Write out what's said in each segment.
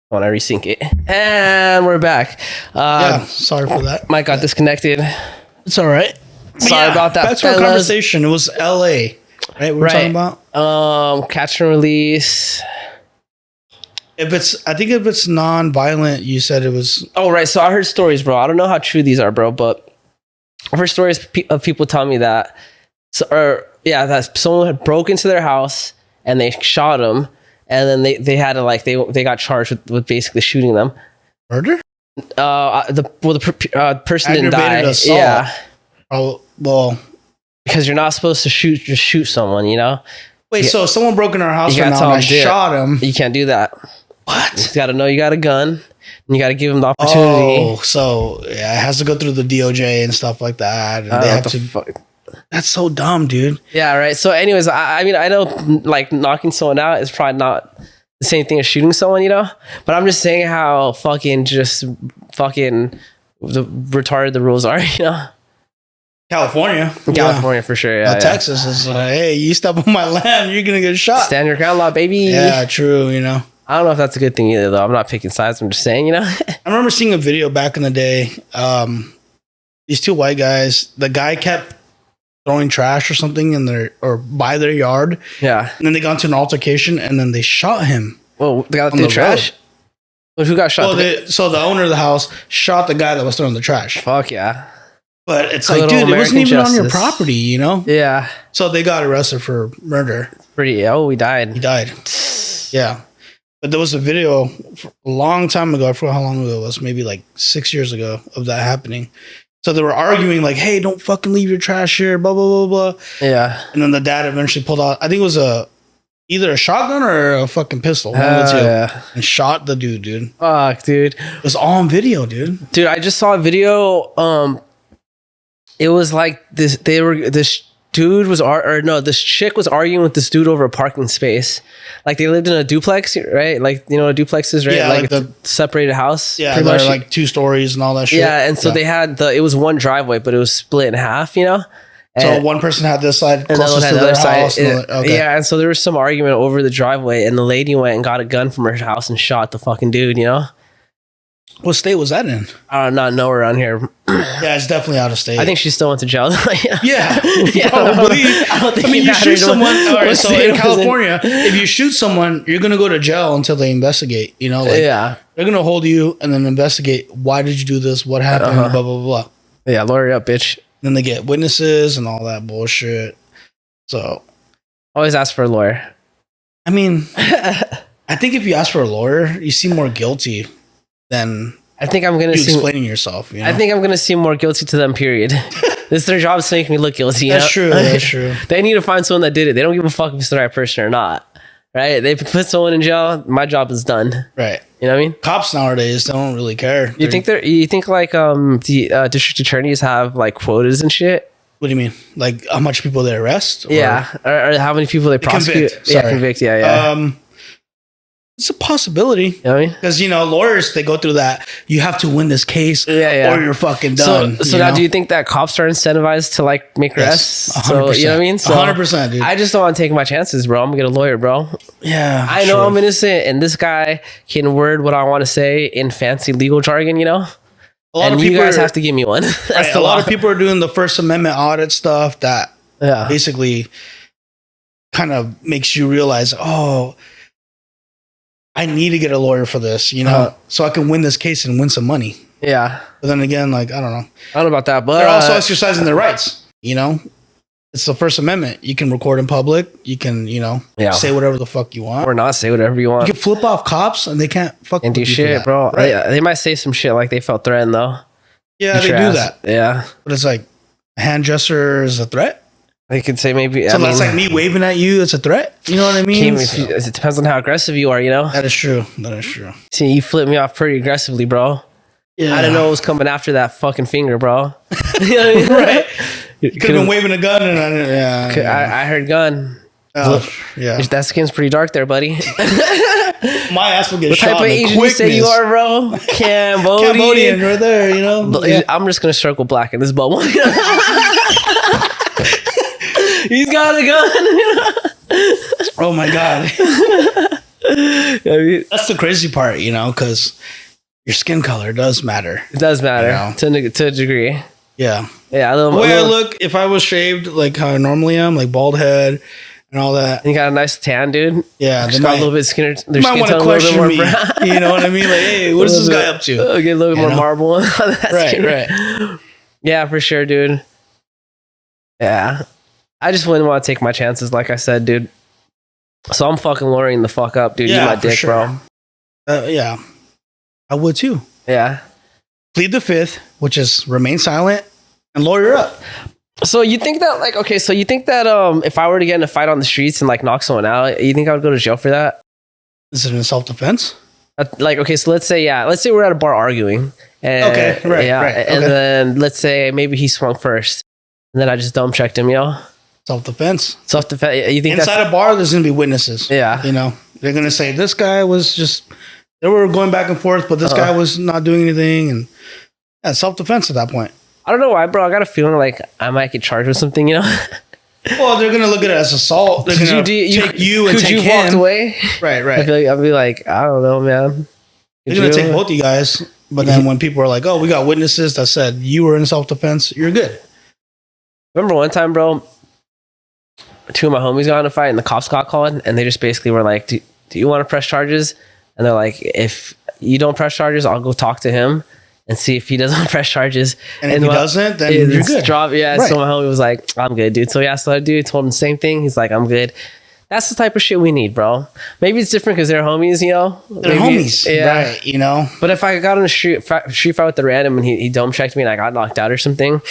When I resync it. And we're back. Sorry for that. Mike got disconnected. It's all right. Sorry about that. Back to our conversation. It was LA, right? We're talking about catch and release. I think if it's non-violent, you said it was. Oh, right. So I heard stories, bro. I don't know how true these are, bro, but I've heard stories of people telling me that, that someone had broke into their house and they shot him. And then they had to they got charged with basically shooting them. Murder? The person didn't die. Assault. Yeah. Oh well. Because you're not supposed to shoot someone, you know. Wait, so if someone broke in our house right now and I shot him. You can't do that. What? You got to know you got a gun, and you got to give them the opportunity. Oh, so it has to go through the DOJ and stuff like that. And they have to. That's so dumb, dude. Yeah, right. So anyways, I mean, I know like knocking someone out is probably not the same thing as shooting someone, you know? But I'm just saying how retarded the rules are, you know? California for sure, yeah. Texas is like, hey, you step on my land, you're going to get shot. Stand your ground law, baby. Yeah, true, you know? I don't know if that's a good thing either, though. I'm not picking sides. I'm just saying, you know? I remember seeing a video back in the day. These two white guys, the guy kept throwing trash or something by their yard. Yeah. And then they got into an altercation and then they shot him. Well, they got the trash? Well, who got shot? So the owner of the house shot the guy that was throwing the trash. Fuck yeah. But it's like, dude, it wasn't even on your property, you know? Yeah. So they got arrested for murder. He died. He died. Yeah. But there was a video a long time ago. I forgot how long ago it was. Maybe like 6 years ago of that happening. So they were arguing like, hey, don't fucking leave your trash here, blah, blah, blah, blah. Yeah. And then the dad eventually pulled out, I think it was either a shotgun or a fucking pistol. Yeah. And shot the dude. Fuck, dude. It was all on video, dude. Dude, I just saw a video. It was like this chick was arguing with this dude over a parking space. Like they lived in a duplex, right? Like, you know what a duplex is, right? Yeah, like the separated house. Yeah, they're like 2 stories and all that shit. Yeah, and so they had it was one driveway, but it was split in half, you know? So one person had this side closest to their house. Yeah, and so there was some argument over the driveway, and the lady went and got a gun from her house and shot the fucking dude, you know? What state was that in? I don't not know around here. Yeah, it's definitely out of state. I think she still went to jail. Yeah, probably. I mean, you shoot someone. All right, so in California, if you shoot someone, you're gonna go to jail until they investigate. You know, they're gonna hold you and then investigate. Why did you do this? What happened? Blah blah blah. Yeah, lawyer up, bitch. Then they get witnesses and all that bullshit. So, always ask for a lawyer. I mean, I think if you ask for a lawyer, you seem more guilty than I think I'm gonna see explaining yourself. You know? I think I'm gonna seem more guilty to them. Period. This is their job to make me look guilty. That's true. That's true. They need to find someone that did it. They don't give a fuck if it's the right person or not. Right? They put someone in jail. My job is done. Right. You know what I mean? Cops nowadays don't really care. You think like the district attorneys have like quotas and shit? What do you mean? Like how much people they arrest? Yeah, or how many people they prosecute? Convict. Yeah. It's a possibility. You know what I mean? Because, lawyers, they go through that. You have to win this case or you're fucking done. So now do you think that cops are incentivized to like make arrests? 100%. So, you know what I mean? So 100%, dude. I just don't want to take my chances, bro. I'm going to get a lawyer, bro. Yeah. I know I'm innocent and this guy can word what I want to say in fancy legal jargon, you know? A lot of people you guys have to give me one. That's a lot of people are doing the First Amendment audit stuff that basically kind of makes you realize, I need to get a lawyer for this, so I can win this case and win some money. Yeah. But then again, like, I don't know. I don't know about that, but they're also exercising their rights, It's the First Amendment. You can record in public. You can, say whatever the fuck you want. Or not say whatever you want. You can flip off cops and they can't fucking do shit, bro. Right? They might say some shit like they felt threatened, though. Yeah, they do that. Yeah. But it's like, a hand gesture is a threat? They could say maybe. So that's like me waving at you. It's a threat. You know what I mean? It depends on how aggressive you are. That is true. See, you flipped me off pretty aggressively, bro. Yeah. I didn't know it was coming after that fucking finger, bro. You know what I mean? Right. You could have been waving a gun, and I heard gun. Oh, yeah. That skin's pretty dark there, buddy. My ass will get shot. What type of Asian you say you are, bro? Cambodian, right there. I'm just gonna circle black in this bubble. He's got a gun. Oh my god. I mean, that's the crazy part, you know, because your skin color does matter. It does matter, you know? to a degree. Yeah. Yeah. The way I look, if I was shaved like how I normally am, like bald head and all that. You got a nice tan, dude. Yeah. They got a little bit skinner. They might want to question me. You know what I mean? Like, hey, what is this guy up to? Get a little bit more marble on that skin. Right. Yeah, for sure, dude. Yeah. I just wouldn't want to take my chances, like I said, dude. So I'm fucking lowering the fuck up, dude. Yeah, you my dick, sure. Bro. Yeah. I would too. Yeah. Plead the fifth, which is remain silent and lawyer up. So you think that, like, okay, so you think that if I were to get in a fight on the streets and like knock someone out, you think I would go to jail for that? Is it in self-defense? Like, okay, so let's say we're at a bar arguing. And, okay, right. And then let's say maybe he swung first, and then I just dumb checked him, yo. Self-defense. Self-defense. You think inside a bar, there's gonna be witnesses. Yeah. You know, they're gonna say this guy was just. They were going back and forth, but this guy was not doing anything, and self-defense at that point. I don't know why, bro. I got a feeling like I might get charged with something, you know. Well, they're gonna look at it as assault. They're gonna take you and take him. Walked away? Right. I'll be like, I don't know, man. They're gonna take both you guys, but then when people are like, "Oh, we got witnesses that said you were in self-defense," you're good. Remember one time, bro? Two of my homies got in a fight, and the cops got called, and they just basically were like, "Do you want to press charges?" And they're like, "If you don't press charges, I'll go talk to him and see if he doesn't press charges." And if he doesn't, then you're good. Right. So my homie was like, "I'm good, dude." So so I told him the same thing. He's like, "I'm good." That's the type of shit we need, bro. Maybe it's different because they're homies, you know? They're homies, right, you know? But if I got in a street fight with the random and he dome checked me and I got knocked out or something,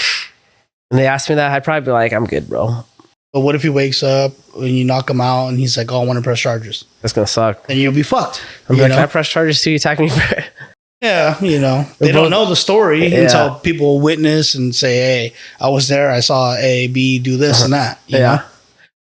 and they asked me that, I'd probably be like, I'm good, bro. But what if he wakes up and you knock him out and he's like, "Oh, I want to press charges"? That's going to suck. Then you'll be fucked. I'm like, "Can I press charges till you attack me for?" Yeah, you know, they don't know the story until people witness and say, "Hey, I was there. I saw A, B do this and that." You know?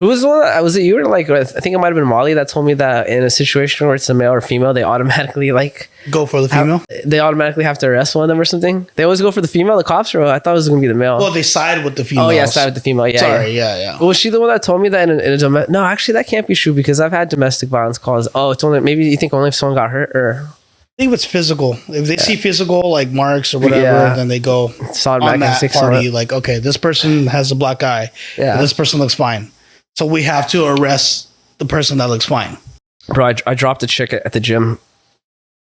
Who was the one? Was it you or like? I think it might have been Molly that told me that in a situation where it's a male or female, they automatically like go for the female. They automatically have to arrest one of them or something. They always go for the female. The cops, or I thought it was going to be the male. Well, they side with the female. Oh yeah, side with the female. Yeah. Sorry. Yeah. Was she the one that told me that in a no? Actually, that can't be true because I've had domestic violence calls. Oh, it's only maybe you think only if someone got hurt or. I think if it's physical. If they see physical, like marks or whatever, then they go on that party. Like, okay, this person has a black eye. Yeah. This person looks fine. So we have to arrest the person that looks fine. Bro, I dropped a chick at the gym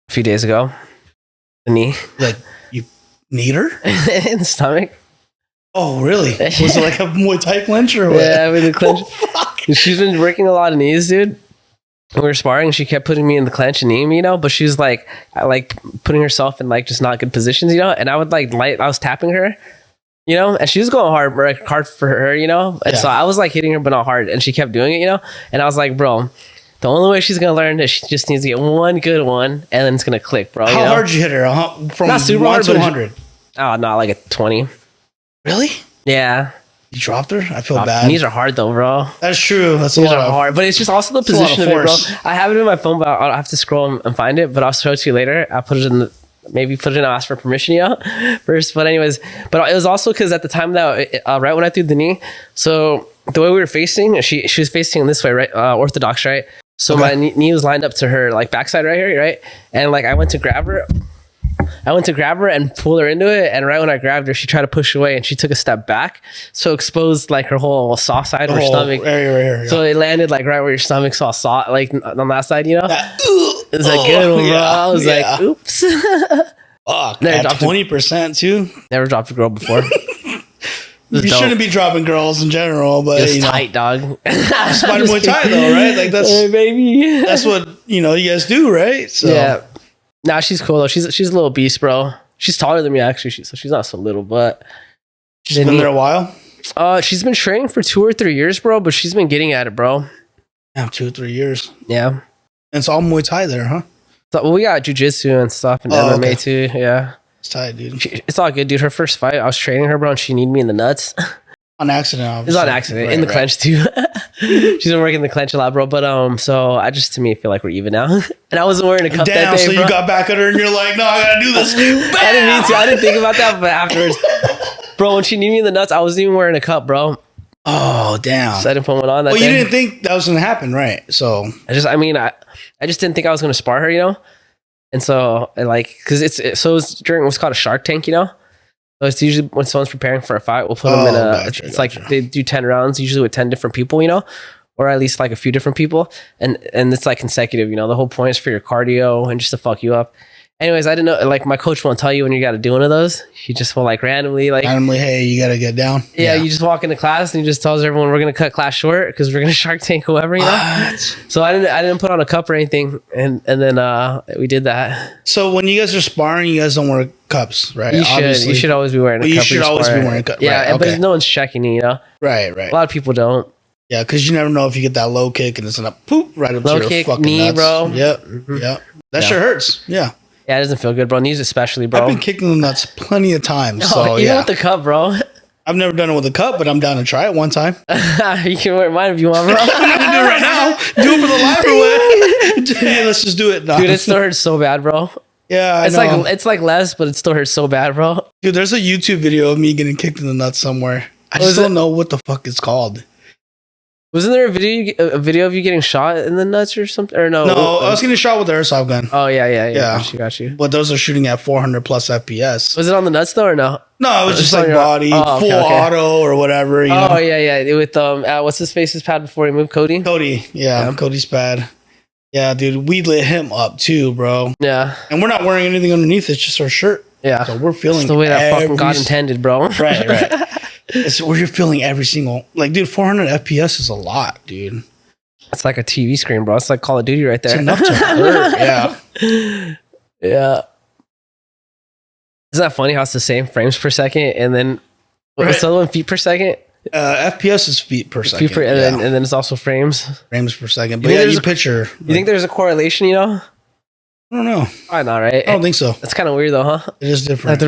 a few days ago. The knee. Like, you need her? In the stomach. Oh, really? Was it like a Muay Thai clinch or what? Yeah, with the clinch. Oh, fuck. She's been working a lot of knees, dude. We were sparring and she kept putting me in the clench and knee, you know, but she was like putting herself in like just not good positions, you know, and I would I was tapping her, you know, and she was going hard for her, you know, and so I was like hitting her but not hard, and she kept doing it, you know, and I was like, bro, the only way she's gonna learn is she just needs to get one good one and then it's gonna click, bro. How hard did you hit her? From not super 1 hard, to 100? Oh, not like a 20. Really? Yeah. You dropped her? I feel bad. Knees are hard though, bro. That's true. That's knees are hard, but it's just also the position of it, bro. I have it in my phone, but I'll have to scroll and find it. But I'll show it to you later. I'll put it in I'll ask for permission, first. But anyways, but it was also because at the time that right when I threw the knee, so the way we were facing, she was facing this way, right? Orthodox, right? So my knee was lined up to her like backside right here, right? And like I went to grab her and pull her into it, and right when I grabbed her, she tried to push away, and she took a step back, so exposed like her whole soft side of her stomach. Right, so it landed like right where your stomach saw soft, like on that side, you know. It was a good one, bro. I was like, oops. Fuck, at 20% too. Never dropped a girl before. You shouldn't be dropping girls in general, but it's tight, dog. Spider Muay Thai though, right? Like that's baby. That's what you guys do, right? So. Yeah. Nah, she's cool though. She's a little beast, bro. She's taller than me actually, so she's not so little, but she's been there a while. She's been training for 2 or 3 years, bro. But she's been getting at it, bro. Yeah, 2 or 3 years. Yeah, and it's all Muay Thai there, huh? So, well, we got jujitsu and stuff and MMA too. Yeah, it's tight, dude. It's all good, dude. Her first fight, I was training her, bro, and she needed me in the nuts. On accident, obviously. It's on accident. In the clench too. She's been working the clench a lot, bro. But so I just, to me, feel like we're even now. And I wasn't wearing a cup that day, so bro. You got back at her and you're like, no, I gotta do this. I didn't mean to. I didn't think about that, but afterwards, bro, when she needed me in the nuts, I wasn't even wearing a cup, bro. Oh, damn. So I didn't put one on that Well, day. you didn't think that was going to happen, right? So I just didn't think I was going to spar her, you know? And so, because it's during what's called a Shark Tank, you know? So it's usually when someone's preparing for a fight, we'll put them in it's like they do 10 rounds, usually with 10 different people, you know? Or at least like a few different people. And it's like consecutive, you know? The whole point is for your cardio and just to fuck you up. Anyways, I didn't know, like, my coach won't tell you when you got to do one of those. He just will, like, randomly, hey, you got to get down. Yeah, you just walk into class and he just tells everyone we're going to cut class short because we're going to Shark Tank whoever, you know? What? So I didn't put on a cup or anything. And then we did that. So when you guys are sparring, you guys don't wear cups, right? You should always be wearing a cup. You should always be wearing a cup. Yeah, right, okay. But no one's checking you know? Right. A lot of people don't. Yeah, because you never know if you get that low kick and it's going to poop right up to your fucking knee, nuts. bro. Yep. That sure hurts. Yeah. Yeah, it doesn't feel good, bro. Knees especially, bro. I've been kicking the nuts plenty of times. So even with the cup, bro. I've never done it with a cup, but I'm down to try it one time. You can wear mine if you want, bro. I'm going to do it right now. Do it for the live or what? Hey, let's just do it. No. Dude, it still hurts so bad, bro. Yeah, I know. It's like less, but it still hurts so bad, bro. Dude, there's a YouTube video of me getting kicked in the nuts somewhere. I just don't know what the fuck it's called. Wasn't there a video of you getting shot in the nuts or something? Or no? No, I was getting shot with the airsoft gun. Oh, yeah. Got you. But those are shooting at 400 plus FPS. Was it on the nuts, though, or no? No, it was just like body, full auto or whatever. You know? Yeah. With, what's his face's pad before he moved? Cody? Yeah, Cody's pad. Yeah, dude, we lit him up too, bro. Yeah. And we're not wearing anything underneath. It's just our shirt. Yeah. So we're feeling it's the way that fucking God intended, bro. Right. It's where you're feeling every single, like, dude, 400 FPS is a lot, dude. It's like a TV screen, bro. It's like Call of Duty right there. It's enough to hurt, yeah. Yeah. Isn't that funny how it's the same frames per second and then what's the other one, feet per second? FPS is feet per second. And then it's also frames. Frames per second. But you picture. You think there's a correlation, you know? I don't know. Probably not, right? I don't think so. That's kind of weird, though, huh? It is different.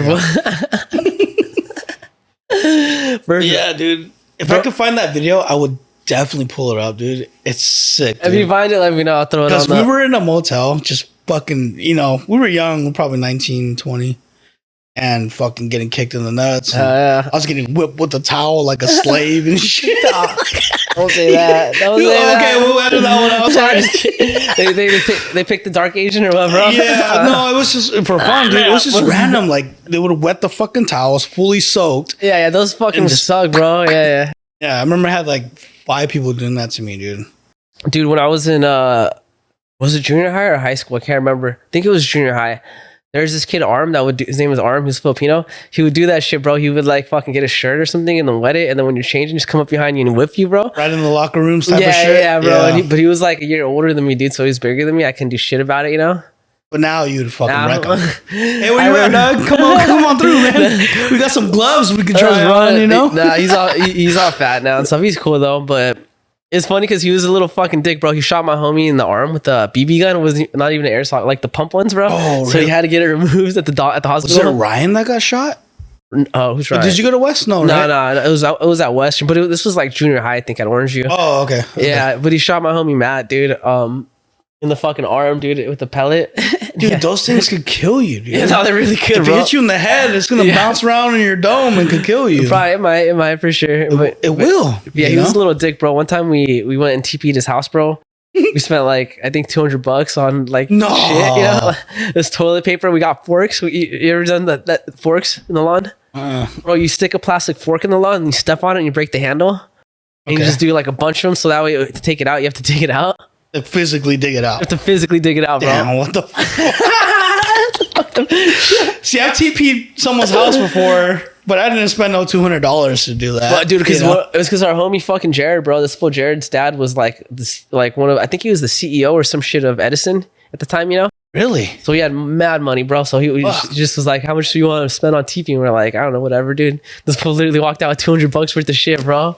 Yeah, dude. If I could find that video, I would definitely pull it up, dude. It's sick. Dude. If you find it, let me know. I'll throw it on. Because we were in a motel, just fucking, you know, we were young, we were probably 19, 20, and fucking getting kicked in the nuts. I was getting whipped with a towel like a slave and shit. Don't say that. Don't say that. Okay, we'll edit that one out. Sorry. they picked the dark agent or what, bro? Yeah, no, it was just for fun, dude. It was just random. Like, they would wet the fucking towels, fully soaked. Yeah, those fucking suck, bro. Yeah. Yeah, I remember I had like 5 people doing that to me, dude. Dude, when I was in, was it junior high or high school? I can't remember. I think it was junior high. There's this kid, Arm, that would do, his name was Arm, he's Filipino. He would do that shit, bro. He would like fucking get a shirt or something and then wet it. And then when you're changing, just come up behind you and whip you, bro. Right in the locker room type of shit. Yeah, bro. Yeah. But he was like a year older than me, dude. So he's bigger than me. I couldn't do shit about it, you know? But now you'd fucking wreck him. Hey, where you at, dog? Come on through, man. We got some gloves we can try on, you know? Nah, he's all fat now and stuff. He's cool though, but it's funny because he was a little fucking dick, bro. He shot my homie in the arm with a BB gun. It was not even an airsoft, like the pump ones, bro. Oh, really? So he had to get it removed at the hospital. Was it Ryan that got shot? Oh, who's Ryan? Did you go to West? No, right? No. It was at Western, but this was like junior high, I think, at Orangeview. Oh, okay. Yeah, but he shot my homie Matt, dude. In the fucking arm, dude, with the pellet. Dude, those things could kill you, dude. Yeah, no, they really could, If it hit you in the head, it's going to bounce around in your dome and could kill you. Probably, it might for sure. It will. Yeah, he was a little dick, bro. One time we went and TP'd his house, bro. We spent like, I think $200 on like shit, you know? This toilet paper. We got forks. You ever done that forks in the lawn? Bro, you stick a plastic fork in the lawn and you step on it and you break the handle. And you just do like a bunch of them. So that way to take it out, you have to take it out. Physically dig it out. You have to physically dig it out, bro. Damn, what the See, I've TP'd someone's house before, but I didn't spend no $200 to do that. Well, dude, because it was because our homie fucking Jared, bro. This fool Jared's dad was like this, like one of, I think he was the CEO or some shit of Edison at the time, you know? Really? So he had mad money, bro. So he just was like, "How much do you want to spend on TP?" And we're like, "I don't know, whatever, dude." This fool literally walked out with $200 worth of shit, bro.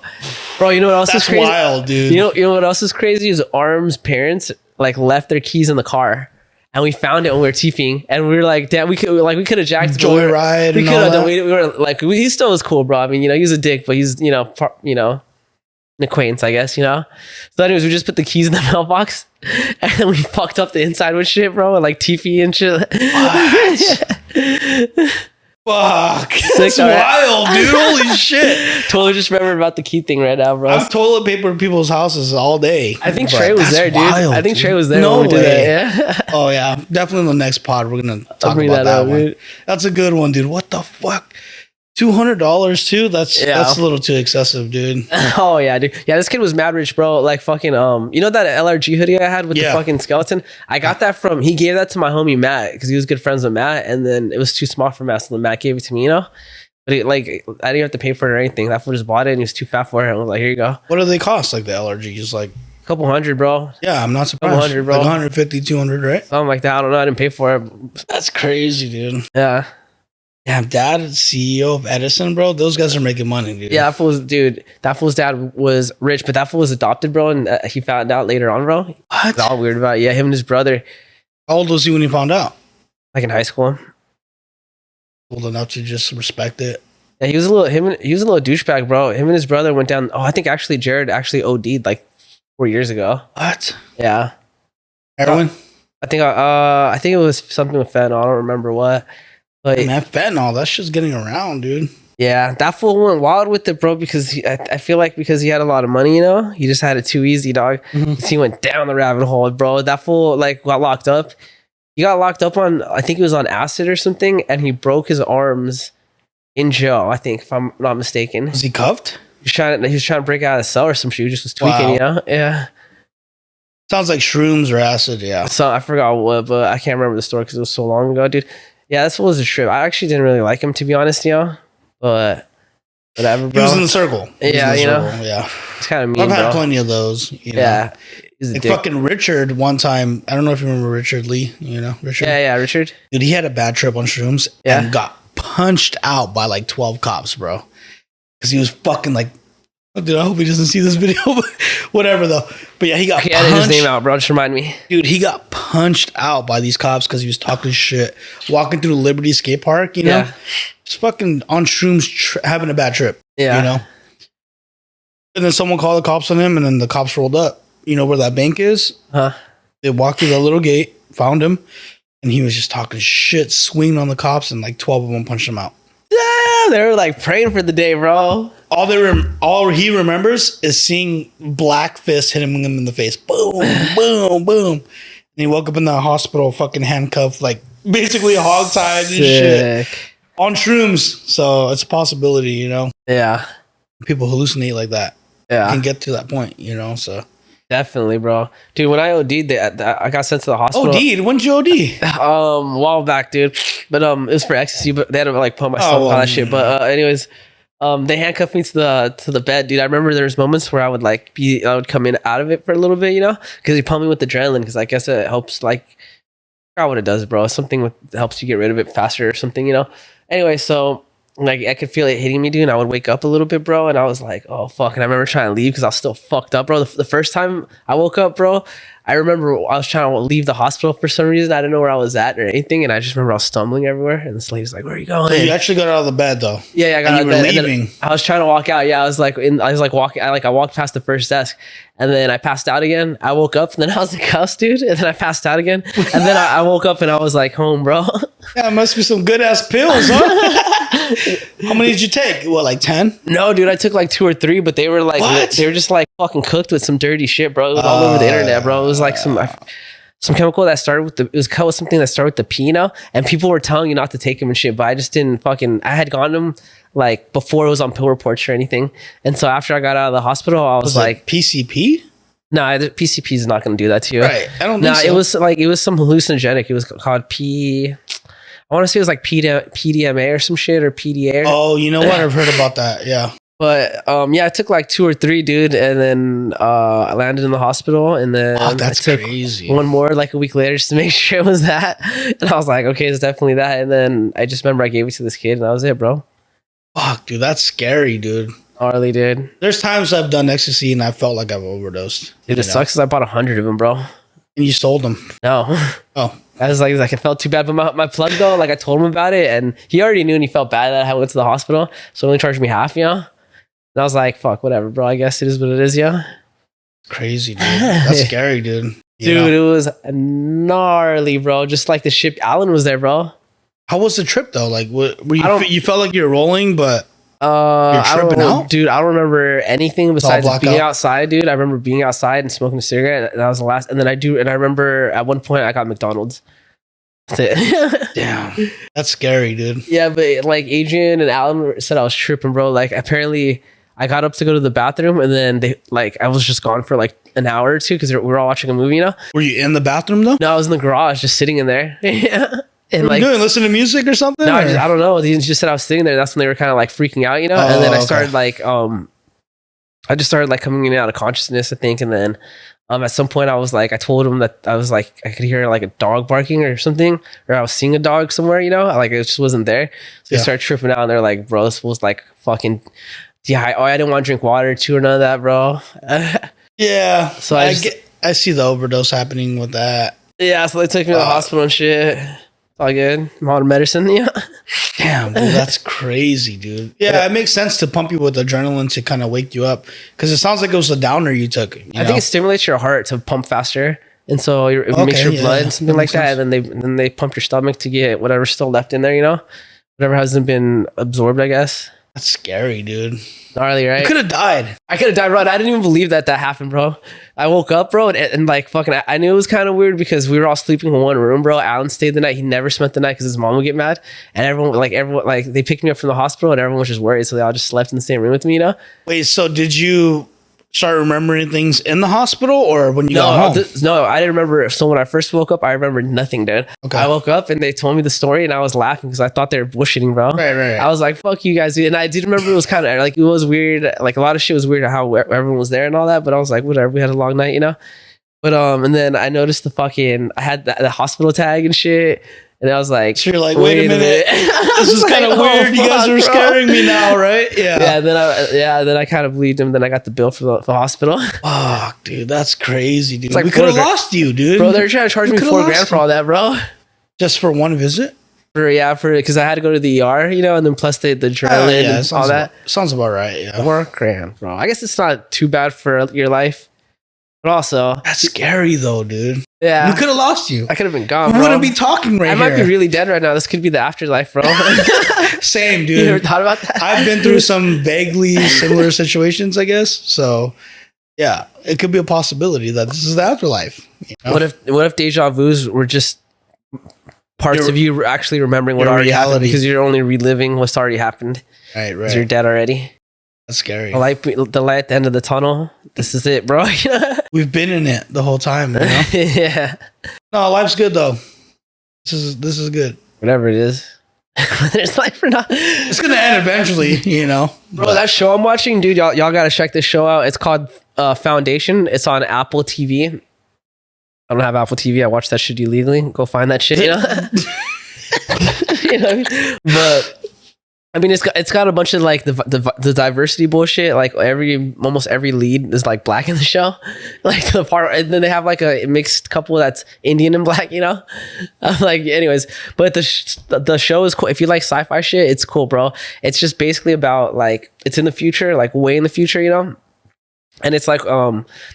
Bro, you know what else is crazy? That's wild, dude. You know what else is crazy is Arm's parents like left their keys in the car, and we found it when we were TPing, and we were like, "Damn, we could have jacked joyride." We could have done. We were like, he still was cool, bro. I mean, you know, he's a dick, but he's an acquaintance, I guess, you know? So anyways, we just put the keys in the mailbox and we fucked up the inside with shit, bro, and like TP and shit. Fuck. That's wild, dude. Holy shit. Totally just remember about the key thing right now, bro. I've toilet paper in people's houses all day. I think Trey was there, dude. I think Trey was there. No way. Yeah. Oh, yeah. Definitely in the next pod, we're going to talk about that one. Dude. That's a good one, dude. What the fuck? $200 too? That's a little too excessive, dude. Oh yeah, dude. Yeah, this kid was mad rich, bro. Like fucking you know that LRG hoodie I had with the fucking skeleton? I got that from he gave that to my homie Matt because he was good friends with Matt, and then it was too small for Matt, so then Matt gave it to me, you know? But I didn't have to pay for it or anything. That fool just bought it and he was too fat for it. I was like, here you go. What do they cost? Like the LRG? Just like a couple $100, bro. Yeah, I'm not surprised. Couple $100, bro. Like 150, 200, right? Something like that. I don't know. I didn't pay for it. That's crazy, dude. Yeah. Damn, dad, CEO of Edison, bro. Those guys are making money, dude. Yeah, that fool's dad was rich, but that fool was adopted, bro, and he found out later on, bro. What? It's all weird about it. Yeah, him and his brother. How old was he when he found out? Like in high school. Old enough to just respect it. Yeah, he was a little douchebag, bro. Him and his brother went down. Oh, I think actually Jared actually OD'd like 4 years ago. What? Yeah. Heroin? I think it was something with fentanyl. I don't remember what. But man, fentanyl, that shit's getting around, dude. Yeah, that fool went wild with it, bro, because I feel like because he had a lot of money, you know, he just had it too easy, dog. Mm-hmm. He went down the rabbit hole, bro. That fool like got locked up. He got locked up on, I think he was on acid or something, and he broke his arms in jail, I think, if I'm not mistaken. Was he cuffed? He was trying to break out of the cell or some shit. He just was tweaking, you know? Yeah. Sounds like shrooms or acid, yeah. So I forgot what, but I can't remember the story because it was so long ago, dude. Yeah, this was a trip. I actually didn't really like him, to be honest, you know? But whatever, bro. He was in the circle. Yeah, you know? Yeah. It's kind of mean, I've had plenty of those. You know? Yeah. Like fucking Richard one time. I don't know if you remember Richard Lee. You know, Richard? Yeah, Richard. Dude, he had a bad trip on shrooms and got punched out by like 12 cops, bro. Because he was fucking like, oh, dude, I hope he doesn't see this video. Whatever, though. But yeah, he got punched. Edit his name out, bro. Just remind me. Dude, he got punched out by these cops because he was talking shit. Walking through Liberty Skate Park, you know? Just fucking on shrooms, having a bad trip. Yeah. You know? And then someone called the cops on him, and then the cops rolled up. You know where that bank is? Huh? They walked through that little gate, found him, and he was just talking shit, swinging on the cops, and like 12 of them punched him out. Yeah, they were like praying for the day, bro. All he remembers is seeing black fists hitting him in the face. Boom, boom, boom. And he woke up in the hospital, fucking handcuffed, like basically hogtied and shit. On shrooms. So it's a possibility, you know? Yeah. People hallucinate like that. Yeah. Can get to that point, you know? So. Definitely, bro. Dude, when I OD'd, I got sent to the hospital. OD'd? When'd you OD? A while back, dude. But it was for ecstasy, but they had to like put my stomach on that shit. But anyways, they handcuffed me to the bed, dude. I remember there was moments where I would come in out of it for a little bit, you know, because he pumped me with adrenaline because I guess it helps. Like, I forgot what it does, bro. Something helps you get rid of it faster or something, you know. Anyway, so like I could feel it hitting me, dude, and I would wake up a little bit, bro, and I was like, oh fuck. And I remember trying to leave because I was still fucked up, bro. The first time I woke up, bro, I remember I was trying to leave the hospital for some reason. I didn't know where I was at or anything, and I just remember I was stumbling everywhere. And this lady's like, "Where are you going?" So you actually got out of the bed, though. Yeah, I got out of the bed. Leaving. I was trying to walk out. Yeah, I was walking. I walked past the first desk, and then I passed out again. I woke up, and then I was in cuffs, dude. And then I passed out again, and then I woke up, and I was like, home, bro. Yeah, it must be some good ass pills, huh? How many did you take? What, like 10? No, dude, I took like 2 or 3, but they were like, they were just like fucking cooked with some dirty shit, bro. It was all over the internet, bro. It was like some chemical that started with it was cut with something that started with the P, you know? And people were telling you not to take them and shit, but I just didn't I had gotten them like before it was on pill reports or anything. And so after I got out of the hospital, I was like, PCP? No, PCP is not going to do that to you. Right. I don't think so. It was some hallucinogenic. It was called I want to say it was like PDMA or some shit or PDA. Oh, you know what? I've heard about that. Yeah. But yeah, I took like 2 or 3, dude, and then I landed in the hospital, and then that's I took crazy. one more like a week later just to make sure it was that. And I was like, okay, it's definitely that. And then I just remember I gave it to this kid, and that was it, bro. Fuck, dude, that's scary, dude. Gnarly, dude. There's times I've done ecstasy and I felt like I've overdosed. Dude, it sucks because I bought 100 of them, bro. And you sold them? No. Oh. I was like, it felt too bad. But my plug, though, like I told him about it, and he already knew, and he felt bad that I went to the hospital, so he only charged me half, you know? And I was like, fuck, whatever, bro. I guess it is what it is, yeah. Crazy, dude. That's scary, dude. Dude, it was gnarly, bro. Just like the ship. Alan was there, bro. How was the trip though? Like, were you felt like you were rolling, but you're tripping out? Dude, I don't remember anything besides being outside, dude. I remember being outside and smoking a cigarette. And that was the last. And then I remember at one point I got McDonald's. That's it. Damn, that's scary, dude. Yeah, but like Adrian and Alan said I was tripping, bro. Like apparently I got up to go to the bathroom and then I was just gone for like an hour or two because we were all watching a movie, you know? Were you in the bathroom though? No, I was in the garage just sitting in there. Yeah. And what were you doing? Listen to music or something? No, I don't know. He just said I was sitting there. That's when they were kind of like freaking out, you know? And then I started I just started like coming in and out of consciousness, I think. And then at some point I told him that I was like, I could hear like a dog barking or something, or I was seeing a dog somewhere, you know? Like it just wasn't there. So they started tripping out and they're like, bro, this was like fucking, I didn't want to drink water too or none of that, bro. Yeah. So I see the overdose happening with that. Yeah. So they took me to the hospital and shit. All good. Modern medicine, yeah. Damn, dude, that's crazy, dude. Yeah, it makes sense to pump you with adrenaline to kind of wake you up because it sounds like it was a downer you took. I think it stimulates your heart to pump faster, and so it makes your blood and something like that. And then they pump your stomach to get whatever's still left in there, you know, whatever hasn't been absorbed, I guess. That's scary, dude. Gnarly, right? You could have died. I could have died, bro. I didn't even believe that happened, bro. I woke up, bro, and like fucking, I knew it was kind of weird because we were all sleeping in one room, bro. Alan stayed the night. He never spent the night because his mom would get mad. And everyone, they picked me up from the hospital and everyone was just worried. So they all just slept in the same room with me, you know? Wait, so did you start remembering things in the hospital or when you got home? No, I didn't remember. So when I first woke up, I remembered nothing, dude. Okay. I woke up and they told me the story and I was laughing because I thought they were bullshitting, bro. Right. I was like, fuck you guys, dude. And I did remember it was kind of like, it was weird. Like a lot of shit was weird how everyone was there and all that. But I was like, whatever. We had a long night, you know? But, and then I noticed I had the hospital tag and shit. And I was like, so you're like, wait a minute. This is kind of weird. You guys are scaring me now, right? Yeah. Then I kind of believed him. Then I got the bill for the hospital. Fuck, dude. That's crazy, dude. Like we could have lost you, dude. Bro, they're trying to charge me $4,000 for all that, bro. Just for one visit? Because I had to go to the ER, you know, and then plus the adrenaline and all that. Sounds about right, yeah. $4,000, bro. I guess it's not too bad for your life. But also, that's scary though, dude. Yeah, we could have lost you. I could have been gone. We wouldn't be talking right now. I might be really dead right now. This could be the afterlife, bro. Same, dude. You ever thought about that? I've been through some vaguely similar situations, I guess. So, yeah, it could be a possibility that this is the afterlife. You know? What if deja vus were just parts of you actually remembering what already happened because you're only reliving what's already happened? Right. Because you're dead already. That's scary. The light at the end of the tunnel. This is it, bro. We've been in it the whole time, you know? Yeah. No, life's good though. This is good. Whatever it is. Whether it's life or not. It's gonna end eventually, you know. Bro, that show I'm watching, dude, y'all gotta check this show out. It's called Foundation. It's on Apple TV. I don't have Apple TV. I watch that shit illegally. Go find that shit, you know? You know? But I mean, it's got a bunch of like the diversity bullshit. Like almost every lead is like black in the show. Like the part, and then they have like a mixed couple that's Indian and black. You know, like anyways. But the show is cool. If you like sci-fi shit, it's cool, bro. It's just basically about like it's in the future, like way in the future, you know. And it's like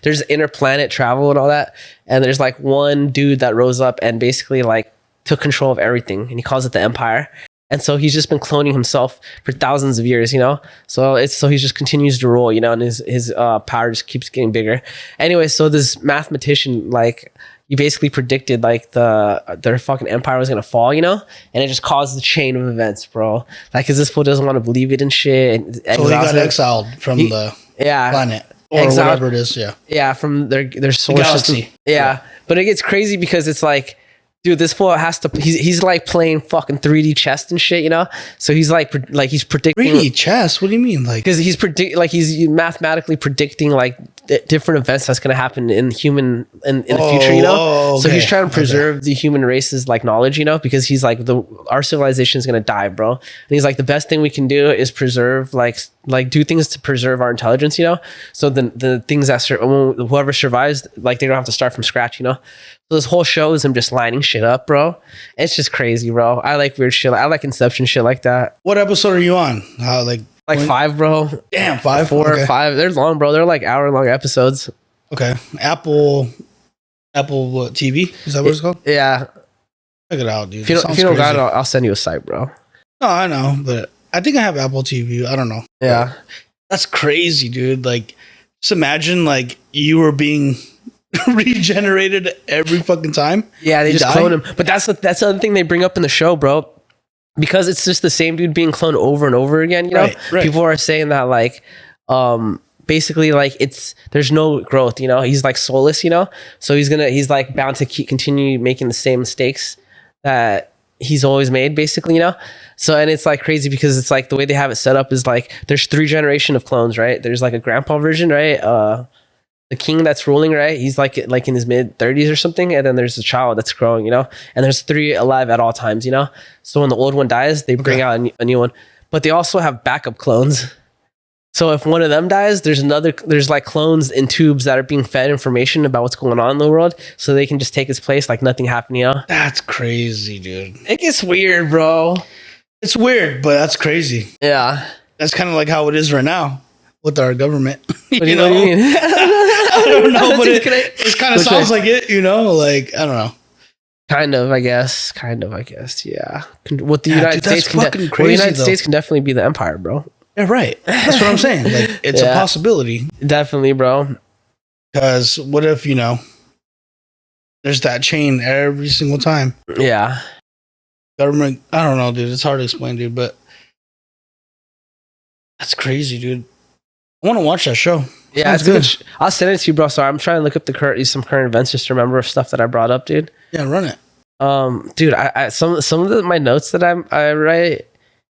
there's interplanet travel and all that. And there's like one dude that rose up and basically like took control of everything, and he calls it the Empire. And so he's just been cloning himself for thousands of years, you know? So he just continues to rule, you know, and his power just keeps getting bigger. Anyway, so this mathematician, like, he basically predicted like their fucking empire was gonna fall, you know? And it just caused the chain of events, bro. Like, cause this fool doesn't want to believe it and shit. And so he got exiled from the planet. Or whatever it is, yeah. Yeah, from their solar system. Yeah. But it gets crazy because it's like, dude, this fool has to. He's like playing fucking 3D chess and shit, you know. So he's he's predicting 3D chess. What do you mean, like? Because he's mathematically predicting like different events that's gonna happen in the future, you know. Okay. So he's trying to preserve the human race's like knowledge, you know, because he's like our civilization is gonna die, bro. And he's like the best thing we can do is preserve like do things to preserve our intelligence, you know. So the things that whoever survives, like they don't have to start from scratch, you know. So this whole show is him just lining shit up, bro. It's just crazy, bro. I like weird shit. I like Inception shit like that. What episode are you on? How like 5, bro. Damn, 5, 4 or 5. They're long, bro. They're like hour-long episodes. Okay, Apple what, TV? Is that what it's called? Yeah. Check it out, dude. If you don't got it, I'll send you a site, bro. No, I know, but I think I have Apple TV. I don't know. Yeah. But that's crazy, dude. Like, just imagine, like, you were being regenerated every fucking time. Yeah, they just clone him. But that's the other thing they bring up in the show, bro. Because it's just the same dude being cloned over and over again, you know? Right. People are saying that, like, basically, like, there's no growth, you know? He's, like, soulless, you know? So he's, like, bound to continue making the same mistakes that he's always made, basically, you know? So, and it's, like, crazy because it's, like, the way they have it set up is, like, there's 3 generations of clones, right? There's, like, a grandpa version, right? The king that's ruling, right? He's like in his mid 30s or something, and then there's a child that's growing, you know, and there's 3 alive at all times, you know. So when the old one dies, they bring out a new one, but they also have backup clones. So if one of them dies, there's like clones in tubes that are being fed information about what's going on in the world, so they can just take his place like nothing happened, you know. That's crazy, dude. It gets weird, bro. It's weird, but that's crazy. Yeah, that's kind of like how it is right now with our government. What do you mean? I don't know, but it kind of sounds like it, you know? Like, I don't know. Kind of, I guess. Yeah. What the United States States can definitely be the empire, bro. Yeah, right. That's what I'm saying. Like, it's a possibility. Definitely, bro. Because what if, you know, there's that chain every single time? Yeah. Government, I don't know, dude. It's hard to explain, dude, but that's crazy, dude. I want to watch that show. Yeah, it's good. I'll send it to you, bro. Sorry, I'm trying to look up some current events just to remember stuff that I brought up, dude. Yeah, run it. Dude, some of my notes that I write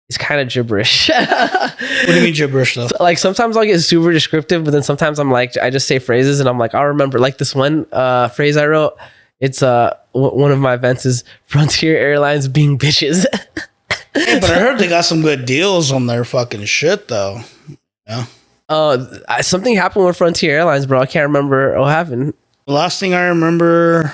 is kind of gibberish. What do you mean gibberish though? Like sometimes I'll get super descriptive, but then sometimes I'm like, I just say phrases and I'm like, I'll remember. Like this one phrase I wrote. It's one of my events is Frontier Airlines being bitches. Yeah, but I heard they got some good deals on their fucking shit though. Yeah. Something happened with Frontier Airlines, bro. I can't remember what happened. The last thing I remember.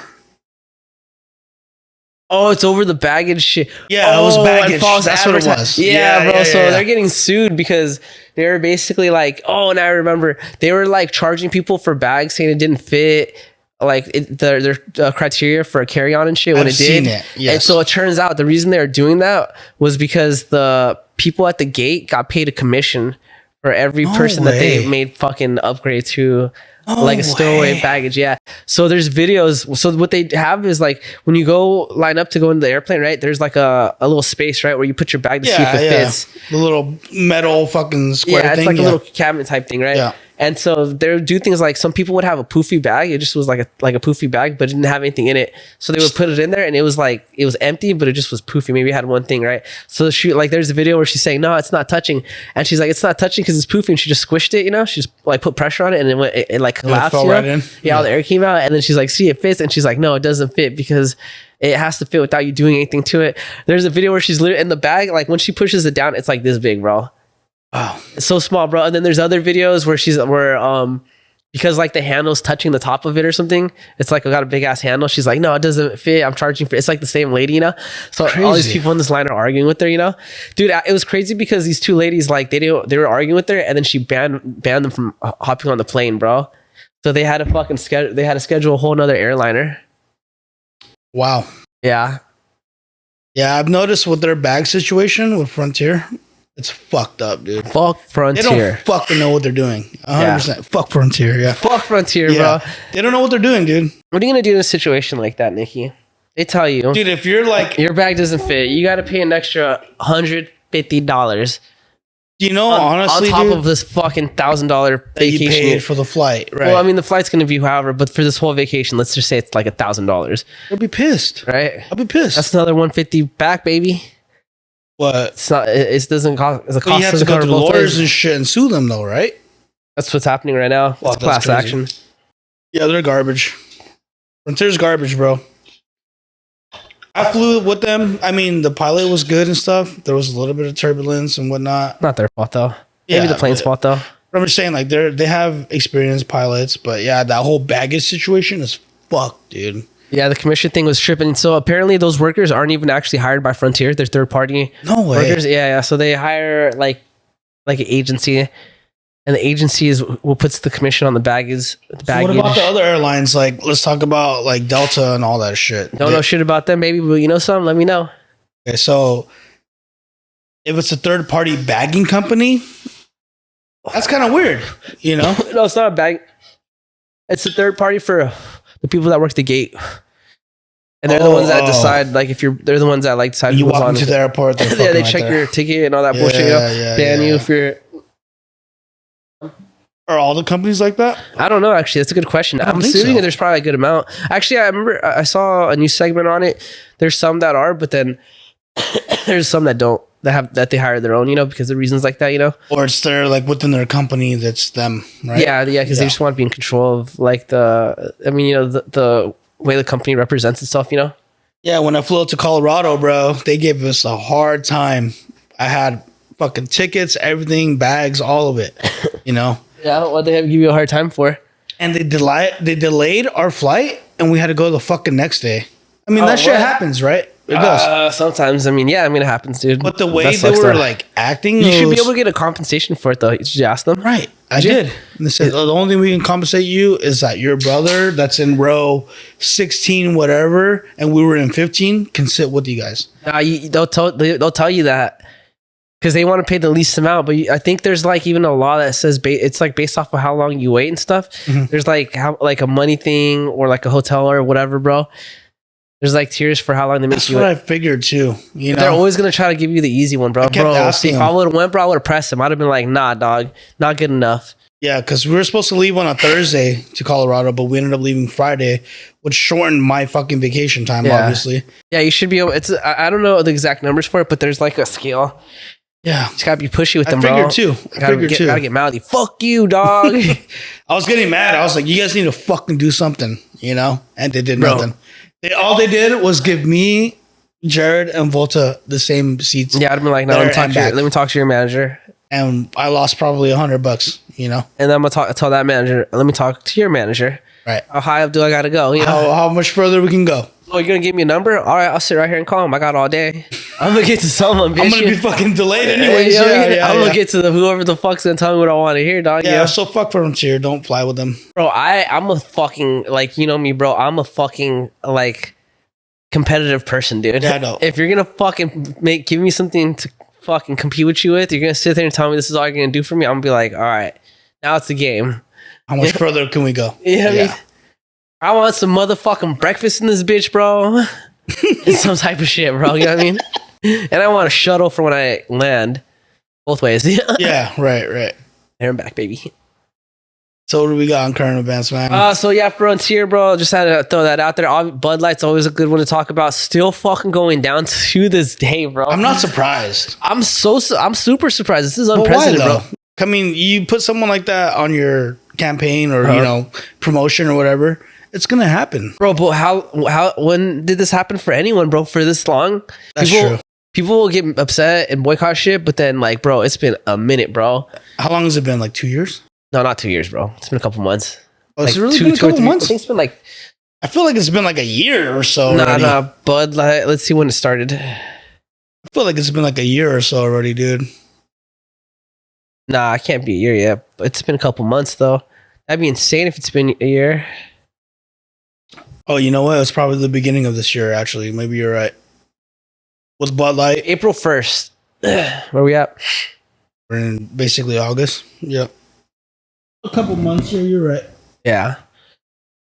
Oh, it's over the baggage shit. Yeah, it was baggage. That's what it was. Yeah, bro. So they're getting sued because they were basically like, oh, and I remember they were like charging people for bags saying it didn't fit like their criteria for a carry-on and shit when it did. Yes. And so it turns out the reason they were doing that was because the people at the gate got paid a commission for every person that they made fucking upgrade to like a stowaway baggage. Yeah. So there's videos. So what they have is like when you go line up to go into the airplane, right? There's like a little space, right? Where you put your bag to see if it fits. The little metal fucking square thing. Yeah, it's like a little cabinet type thing, right? Yeah. And so they would do things like some people would have a poofy bag. It just was like a poofy bag, but it didn't have anything in it. So they would put it in there and it was empty, but it just was poofy. Maybe it had one thing, right? So she like, there's a video where she's saying, no, it's not touching. And she's like, it's not touching because it's poofy. And she just squished it, you know? She just like put pressure on it and it like collapsed. It fell right in. Yeah, all the air came out. And then she's like, see, it fits. And she's like, no, it doesn't fit because it has to fit without you doing anything to it. There's a video where she's literally in the bag. Like when she pushes it down, it's like this big, bro. Oh, it's so small, bro. And then there's other videos where because like the handle's touching the top of it or something, it's like I got a big ass handle. She's like, no, it doesn't fit. I'm charging for it. It's like the same lady, you know? So all these people in this line are arguing with her, you know? Dude, it was crazy because these 2 ladies, like they were arguing with her and then she banned them from hopping on the plane, bro. So they had to schedule a whole nother airliner. Wow. Yeah. Yeah, I've noticed with their bag situation with Frontier, it's fucked up, dude. Fuck Frontier. They don't fucking know what they're doing. 100%. Yeah. Fuck Frontier, yeah. Fuck Frontier, bro. They don't know what they're doing, dude. What are you going to do in a situation like that, Nicky? They tell you. Dude, if you're like... your bag doesn't fit, you got to pay an extra $150. You know, honestly, on top of this fucking $1,000 vacation. You paid for the flight, right? Well, I mean, the flight's going to be however, but for this whole vacation, let's just say it's like $1,000. I'll be pissed. Right? I'll be pissed. That's another $150 back, baby. What? It's not. It doesn't cost. It's a cost. You have to go to lawyers and shit and sue them, though, right? That's what's happening right now. It's class action. Yeah, they're garbage. Frontier's garbage, bro. I flew with them. I mean, the pilot was good and stuff. There was a little bit of turbulence and whatnot. Not their fault though. Maybe the plane's fault though. I'm just saying, like they have experienced pilots, but yeah, that whole baggage situation is fucked, dude. Yeah, the commission thing was tripping. So apparently those workers aren't even actually hired by Frontier. They're third party workers. Yeah. So they hire like an agency and the agency is what puts the commission on the baggage. So what about the other airlines? Like, let's talk about like Delta and all that shit. Don't know shit about them, maybe, but you know something? Let me know. Okay, so if it's a third party bagging company, that's kind of weird, you know? No, it's not a bag. It's a third party for the people that work the gate. And they're the ones that decide, like, they're the ones that, like, decide you walk into the airport. Yeah, they check your ticket and all that bullshit, you know? Ban you if you're... Are all the companies like that? I don't know, actually. That's a good question. I'm assuming there's probably a good amount. Actually, I remember I saw a new segment on it. There's some that are, but then there's some that don't, that they hire their own, you know, because of reasons like that, you know? Or it's their, like, within their company that's them, right? Yeah, because they just want to be in control of, like, the way the company represents itself, you know? Yeah, when I flew out to Colorado, bro, they gave us a hard time. I had fucking tickets, everything, bags, all of it, you know? Yeah, what they have to give you a hard time for. And they delayed our flight, and we had to go the fucking next day. I mean, that shit happens, right? It does. Sometimes. I mean, it happens, dude. But the way they were, like, acting... You should be able to get a compensation for it, though. Did you ask them? Right. I did. And they said, the only thing we can compensate you is that your brother that's in row 16, whatever, and we were in 15, can sit with you guys. They'll tell you that because they want to pay the least amount. But I think there's, like, even a law that says it's, like, based off of how long you wait and stuff. Mm-hmm. There's, like, a money thing or, like, a hotel or whatever, bro. There's like tiers for how long they make you. That's what I figured too. You know, they're always gonna try to give you the easy one, bro. See, if I would have went, bro, I would have pressed him. I'd have been like, nah, dog, not good enough. Yeah, because we were supposed to leave on a Thursday to Colorado, but we ended up leaving Friday, which shortened my fucking vacation time. Obviously. Yeah, you should be able. I don't know the exact numbers for it, but there's like a scale. Yeah, it's gotta be pushy with them, bro. I figured too. Gotta get mouthy. Fuck you, dog. I was getting mad. I was like, you guys need to fucking do something, you know? And they did nothing. All they did was give me, Jared, and Volta the same seats. Yeah, I'd been like, no, let me talk to your manager. And I lost probably $100, you know? And then I'm going to tell that manager, let me talk to your manager. Right. How high up do I got to go? You know? How much further we can go? Oh, you're going to give me a number? All right, I'll sit right here and call him. I got all day. I'm going to get to someone, bitch. I'm going to be fucking delayed anyways. I'm going to get to whoever the fuck's going to tell me what I want to hear, dog. Yeah, so fuck Frontier. Don't fly with them. Bro, I'm a fucking, like, you know me, bro. I'm a fucking, like, competitive person, dude. Yeah, I know. If you're going to fucking give me something to fucking compete with you with, you're going to sit there and tell me this is all you're going to do for me, I'm going to be like, all right, now it's a game. How much further can we go? Yeah, I mean, I want some motherfucking breakfast in this bitch, bro. Some type of shit, bro. You know what I mean? And I want a shuttle for when I land. Both ways. Yeah, right. There I'm back, baby. So what do we got on current events, man? So yeah, Frontier, bro. Just had to throw that out there. Bud Light's always a good one to talk about. Still fucking going down to this day, bro. I'm not surprised. I'm super surprised. This is unprecedented, bro. I mean, you put someone like that on your campaign or you know, promotion or whatever, it's gonna happen, bro. But how when did this happen for anyone, bro? For this long? That's true. People will get upset and boycott shit, but then, like, bro, it's been a minute, bro. How long has it been? Like 2 years? No, not 2 years, bro. It's been a couple months. Oh, it's really been a couple months? I think it's been like... I feel like it's been like a year or so already. Nah, Bud Light. Let's see when it started. I feel like it's been like a year or so already, dude. Nah, it can't be a year yet. But it's been a couple months, though. That'd be insane if it's been a year. Oh, you know what? It was probably the beginning of this year, actually. Maybe you're right. With Bud Light? April 1st. Where we at? We're in basically August. Yep. A couple months here, you're right. Yeah.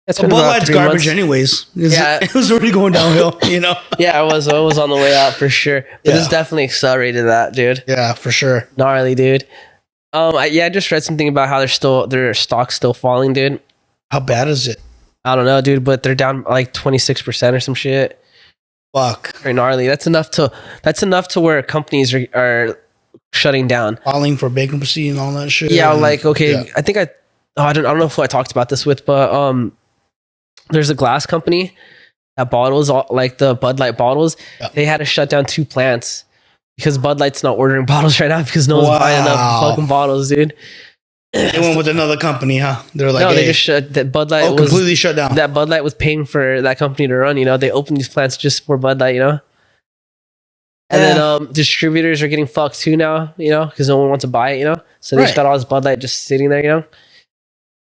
Bud Light's garbage anyways. It was already going downhill, you know? Yeah, it was on the way out for sure. But this definitely accelerated that, dude. Yeah, for sure. Gnarly, dude. I just read something about how their stock's still falling, dude. How bad is it? I don't know, dude, but they're down like 26% or some shit. Fuck. Very gnarly. That's enough to where companies are shutting down. Filing for bankruptcy and all that shit. Yeah, like, okay, yeah. I think I don't know who I talked about this with, but there's a glass company that bottles like the Bud Light bottles. Yeah. They had to shut down 2 plants because Bud Light's not ordering bottles right now because no one's buying enough fucking bottles, dude. They went with another company, huh? They're like, no, they just shut that Bud Light. Completely shut down. That Bud Light was paying for that company to run. You know, they opened these plants just for Bud Light. You know. And then distributors are getting fucked too now, because no one wants to buy it, So they just got all this Bud Light just sitting there,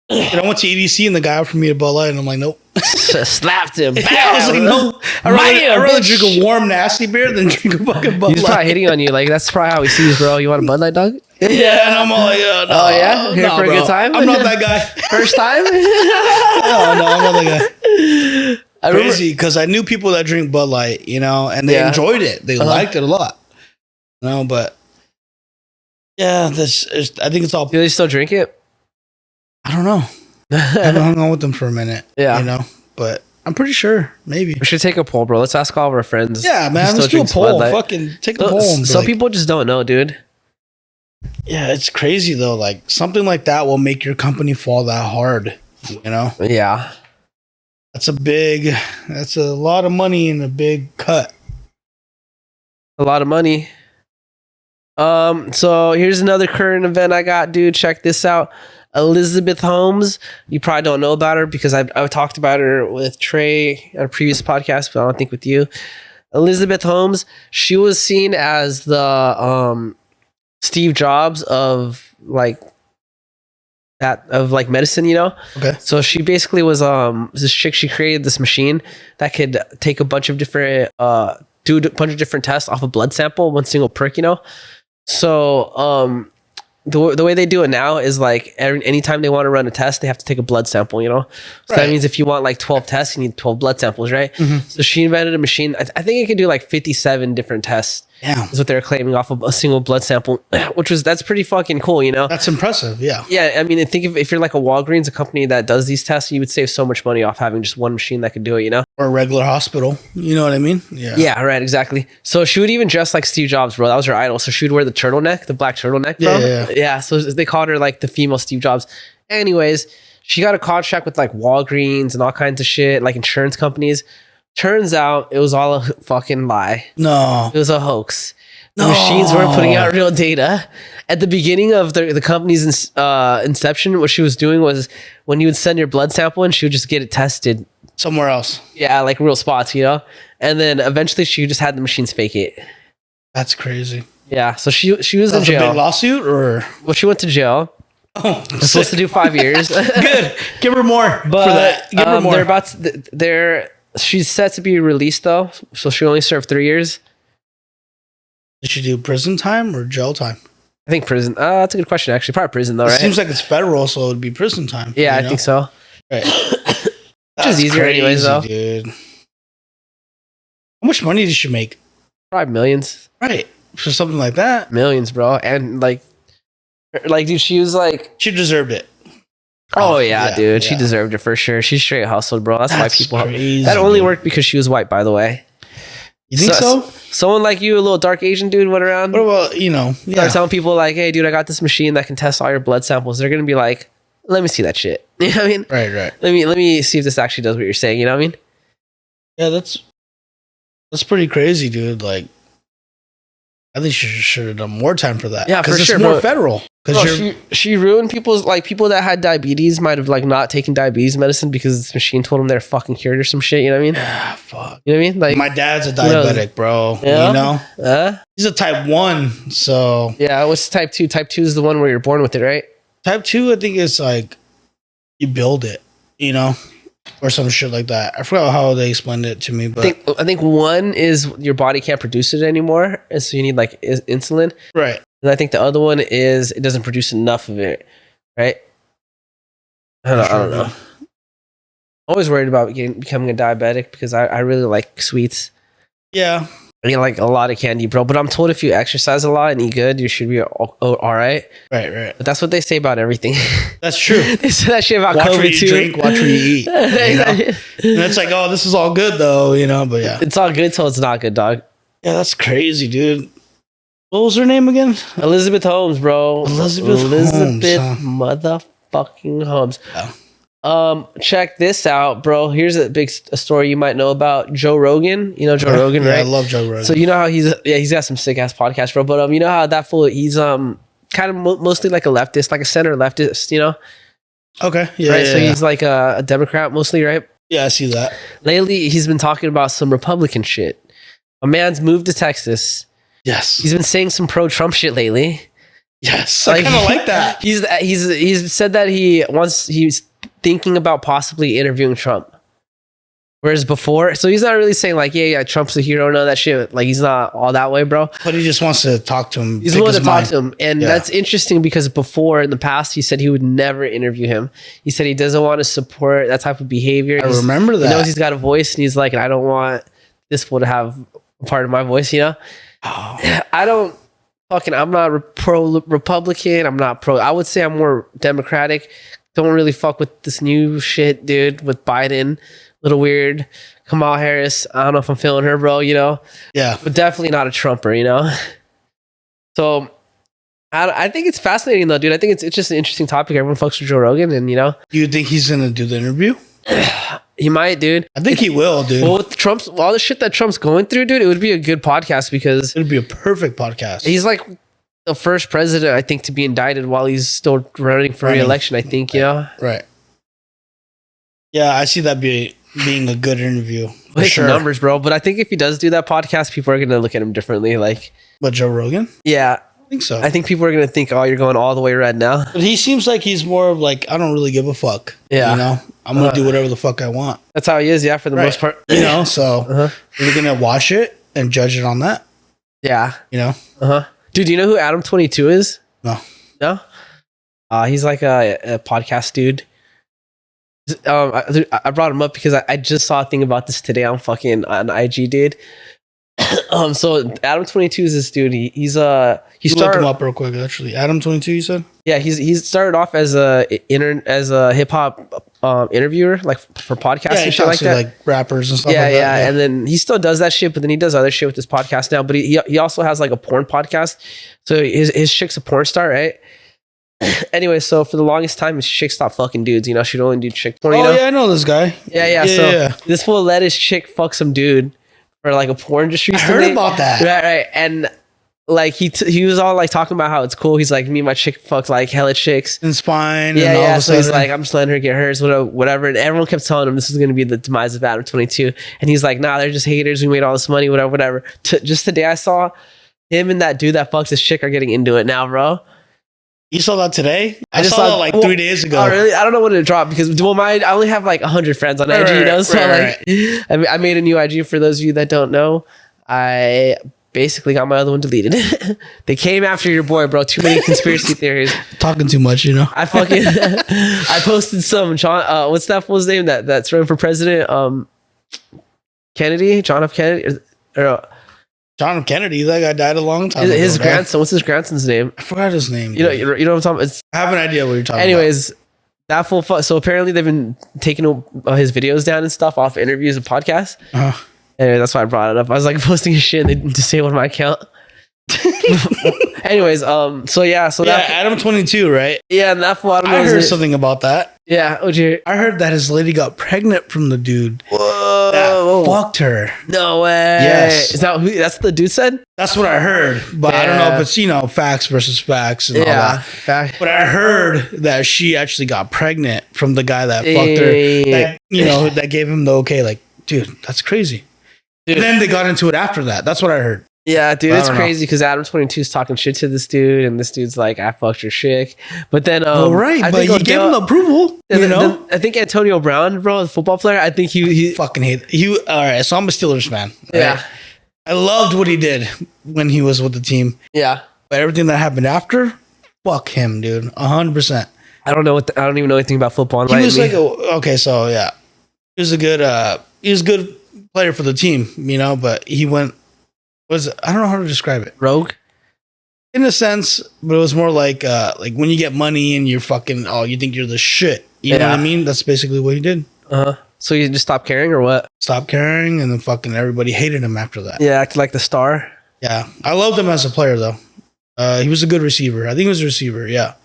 And I went to EDC and the guy offered me a Bud Light, and I'm like, nope. Slapped him. I was like, no. I'd rather drink a warm, nasty beer than drink a fucking Bud Light. He's probably hitting on you. Like, that's probably how he sees, bro. You want a Bud Light, dog? Yeah, and I'm all like, no. Oh, yeah? Here for a good time? I'm not that guy. First time? No, I'm not that guy. Crazy, because I knew people that drink Bud Light, and they enjoyed it. They liked it a lot. But yeah, I think it's all. Do they still drink it? I don't know. I haven't hung on with them for a minute. Yeah. But I'm pretty sure. Maybe. We should take a poll, bro. Let's ask all of our friends. Yeah, man. Let's do a poll. Fucking take the poll. Some people just don't know, dude. Yeah, it's crazy, though. Like, something like that will make your company fall that hard, Yeah. That's a lot of money and a big cut. A lot of money. So here's another current event I got, dude. Check this out. Elizabeth Holmes. You probably don't know about her because I've talked about her with Trey on a previous podcast, but I don't think with you. Elizabeth Holmes, she was seen as the Steve Jobs of medicine, Okay. So she basically was this chick. She created this machine that could take a bunch of different do a bunch of different tests off a blood sample, one single prick, So the way they do it now is like anytime they want to run a test, they have to take a blood sample, So that means if you want like 12 tests, you need 12 blood samples, right? Mm-hmm. So she invented a machine. I think it could do like 57 different tests. Yeah, is what they're claiming off of a single blood sample, that's pretty fucking cool, That's impressive. Yeah. Yeah, I mean, think if you're like a Walgreens, a company that does these tests, you would save so much money off having just one machine that could do it, Or a regular hospital, you know what I mean? Yeah. Yeah, right, exactly. So she would even dress like Steve Jobs, bro. That was her idol. So she would wear the turtleneck, the black turtleneck, bro. Yeah. So they called her like the female Steve Jobs. Anyways, she got a contract with like Walgreens and all kinds of shit, like insurance companies. Turns out it was all a fucking lie. No. It was a hoax. The machines weren't putting out real data. At the beginning of the company's inception, what she was doing was when you would send your blood sample in, she would just get it tested somewhere else. Yeah, like real spots, And then eventually she just had the machines fake it. That's crazy. Yeah, so she was in jail. A big lawsuit, or? Well, she went to jail. Oh, was supposed to do 5 years. Good. Give her more for that. Give her more. She's set to be released though, so she only served 3 years. Did she do prison time or jail time? I think prison. That's a good question, actually. Probably prison though, right? It seems like it's federal, so it would be prison time. Yeah, I think so. Right. Which is easier anyways, though. Dude. How much money did she make? Probably millions. Right. For something like that. Millions, bro. And like, dude, she was like... She deserved it. Oh, yeah, dude. Yeah. She deserved it for sure. She straight hustled, bro. That's why people... Crazy, that only worked because she was white, by the way. You think so? Someone like you, a little dark Asian dude, went around. What about, start telling people like, hey, dude, I got this machine that can test all your blood samples. They're going to be like, let me see that shit. You know what I mean? Right. Let me see if this actually does what you're saying. You know what I mean? Yeah, that's pretty crazy, dude. Like, I think she should have done more time for that. Yeah, for sure. It's more federal. She ruined people's, like, people that had diabetes might have like not taken diabetes medicine because this machine told them they're fucking cured or some shit. You know what I mean? Yeah, fuck. You know what I mean? Like, my dad's a diabetic, bro. Yeah? He's a type 1, so. Yeah, what's type 2? Type 2 is the one where you're born with it, right? Type 2, I think it's like you build it, or some shit like that. I forgot how they explained it to me, but I think 1 is your body can't produce it anymore, and so you need like insulin. Right. And I think the other one is it doesn't produce enough of it, right? I don't know. I'm always worried about becoming a diabetic because I really like sweets. Yeah. I mean, like a lot of candy, bro. But I'm told if you exercise a lot and eat good, you should be all right. Right. But that's what they say about everything. That's true. They say that shit about watch COVID what you too. Drink, watch what you eat. And it's like, oh, this is all good though, But yeah, it's all good till it's not good, dog. Yeah, that's crazy, dude. What was her name again? Elizabeth Holmes, bro. Elizabeth motherfucking Holmes. Yeah. Check this out, bro. Here's a story you might know about Joe Rogan. You know Joe Rogan, right? I love Joe Rogan. So you know how he's got some sick ass podcasts, bro. But you know how that fool, he's kind of mostly like a leftist, like a center leftist, Okay. Yeah. Right. Yeah, so he's like a Democrat mostly, right? Yeah, I see that. Lately, he's been talking about some Republican shit. A man's moved to Texas. Yes. He's been saying some pro-Trump shit lately. Yes. I kind of like that. He's said that he's thinking about possibly interviewing Trump. Whereas before, so he's not really saying like, yeah, Trump's a hero, none of that shit. Like, he's not all that way, bro. But he just wants to talk to him. He's willing to talk to him. And that's interesting because before, in the past, he said he would never interview him. He said he doesn't want to support that type of behavior. I remember that. He knows he's got a voice, and he's like, I don't want this fool to have a part of my voice, you know? Oh. I'm not pro-Republican. I'm not pro. I would say I'm more Democratic. Don't really fuck with this new shit, dude, with Biden. Little weird. Kamala Harris, I don't know if I'm feeling her, bro, you know? Yeah. But definitely not a Trumper, you know? So, I think it's fascinating, though, dude. I think it's just an interesting topic. Everyone fucks with Joe Rogan, and, you know? Do you think he's going to do the interview? He might, dude. I think he will, dude. Well, with all the shit that Trump's going through, dude, it would be a good podcast because... It would be a perfect podcast. He's like the first president, I think, to be indicted while he's still running for re-election, I think, you know? Right. Yeah, I see that being a good interview. For sure. Numbers, bro. But I think if he does do that podcast, people are going to look at him differently. Like, what, Joe Rogan? Yeah. I think so. I think people are going to think, oh, you're going all the way red now. But he seems like he's more of like, I don't really give a fuck. Yeah. You know, I'm going to do whatever the fuck I want. That's how he is, yeah, for the most part. You know, so we're going to watch it and judge it on that. Yeah. You know? Dude, do you know who Adam 22 is? No. No? He's like a podcast dude. I brought him up because I just saw a thing about this today on IG, dude. So Adam 22 is this dude. He started, look him up real quick. Actually, Adam 22, you said? Yeah, he's started off as a hip hop interviewer, like for podcasts and shit like that, like rappers and stuff. Yeah, like that. Yeah, and then he still does that shit, but then he does other shit with his podcast now. But he also has like a porn podcast. So his chick's a porn star, right? Anyway, so for the longest time, his chick stopped fucking dudes. You know, she'd only do chick porn. You know? Yeah, I know this guy. Yeah. So this fool let his chick fuck some dude for like a porn industry. I heard about that. Right. And like he was all like talking about how it's cool. He's like, me and my chick fucked like hella chicks and spine. Yeah, and all so he's like, I'm just letting her get hers, whatever. And everyone kept telling him this is going to be the demise of Adam 22. And he's like, nah, they're just haters. We made all this money, whatever. Just today, I saw him and that dude that fucks his chick are getting into it now, bro. You saw that today? I just saw that like 3 days ago. Oh, really? I don't know when it dropped because I only have like 100 friends on IG, you know? So I made a new IG for those of you that don't know. I basically got my other one deleted. They came after your boy, bro. Too many conspiracy theories. Talking too much, you know? I posted some what's that fool's name that's running for president? Kennedy? John F. Kennedy? John F. Kennedy, that guy died a long time ago. His grandson, what's his grandson's name? I forgot his name. You know what I'm talking about? I have an idea what you're talking about. That full so apparently they've been taking his videos down and stuff off interviews and podcasts. Anyway, that's why I brought it up. I was like posting his shit and they disabled my account. Anyways, so Adam 22, right? Yeah, and that fool, I heard something about that. Yeah, what'd you hear? I heard that his lady got pregnant from the dude. Whoa. That fucked her. No way. Yes. Is that who that's the dude said? That's what I heard. But I don't know if it's, facts versus facts and all that. But I heard that she actually got pregnant from the guy that fucked her. That gave him the okay, like, dude, that's crazy. Dude. And then they got into it after that. That's what I heard. Yeah, dude, it's crazy because Adam 22 is talking shit to this dude, and this dude's like, "I fucked your chick." But then, but you gave him approval. I think Antonio Brown, bro, the football player. I think he fucking hate it. All right, so I'm a Steelers fan. Right? Yeah, I loved what he did when he was with the team. Yeah, but everything that happened after, fuck him, dude, 100%. I don't even know anything about football. He was like, he was a good player for the team, but he went. I don't know how to describe it. Rogue? In a sense, but it was more like when you get money and you're fucking, you think you're the shit. You know what I mean? That's basically what he did. So you just stopped caring or what? Stopped caring, and then fucking everybody hated him after that. Yeah, acted like the star. Yeah. I loved him as a player, though. He was a good receiver. I think he was a receiver. Yeah.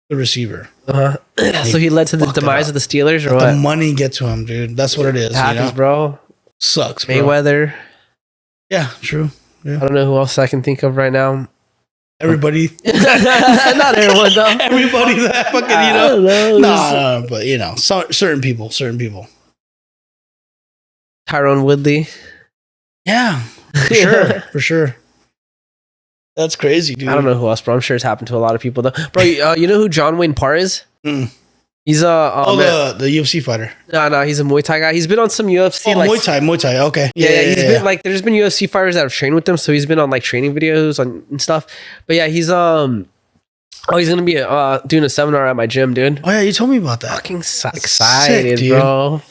Good receiver. So he led to the demise of the Steelers or what? The money get to him, dude. That's what it is. Happens, bro. Sucks, bro. Mayweather. Yeah, true. Yeah. I don't know who else I can think of right now. Everybody. Not everyone, though. Everybody that fucking, No, but, certain people. Tyrone Woodley. Yeah. For sure. That's crazy, dude. I don't know who else, bro. I'm sure it's happened to a lot of people, though. Bro, you know who John Wayne Parr is? Mm. He's the UFC fighter. No, he's a Muay Thai guy. He's been on some UFC. Muay Thai. Okay. Yeah. He's been like, there's been UFC fighters that have trained with him, so he's been on like training videos and stuff. But yeah, he's he's gonna be doing a seminar at my gym, dude. Oh yeah, you told me about that. Fucking excited, sick, bro.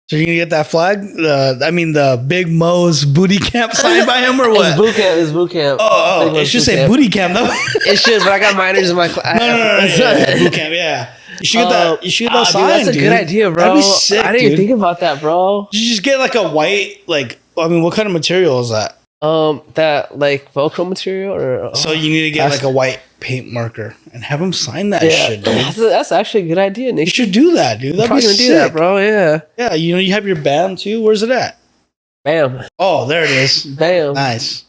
So you're gonna get that flag? The Big Mo's booty camp signed by him or what? It's boot camp. Oh, it should say booty camp though. It should, but I got minors in my class. No. Boot camp, yeah. You should get that. You should get that signed, dude. That's a good idea, bro. That'd be sick, I didn't even think about that, bro. You just get like a white, what kind of material is that? That like Velcro material, or so you need to get like a white paint marker and have him sign that shit, dude. That's actually a good idea, Nick. You should do that, dude. That'd be sick. Do that, bro. Yeah. Yeah, you have your BAM too. Where's it at? Bam. Oh, there it is. Bam. Nice.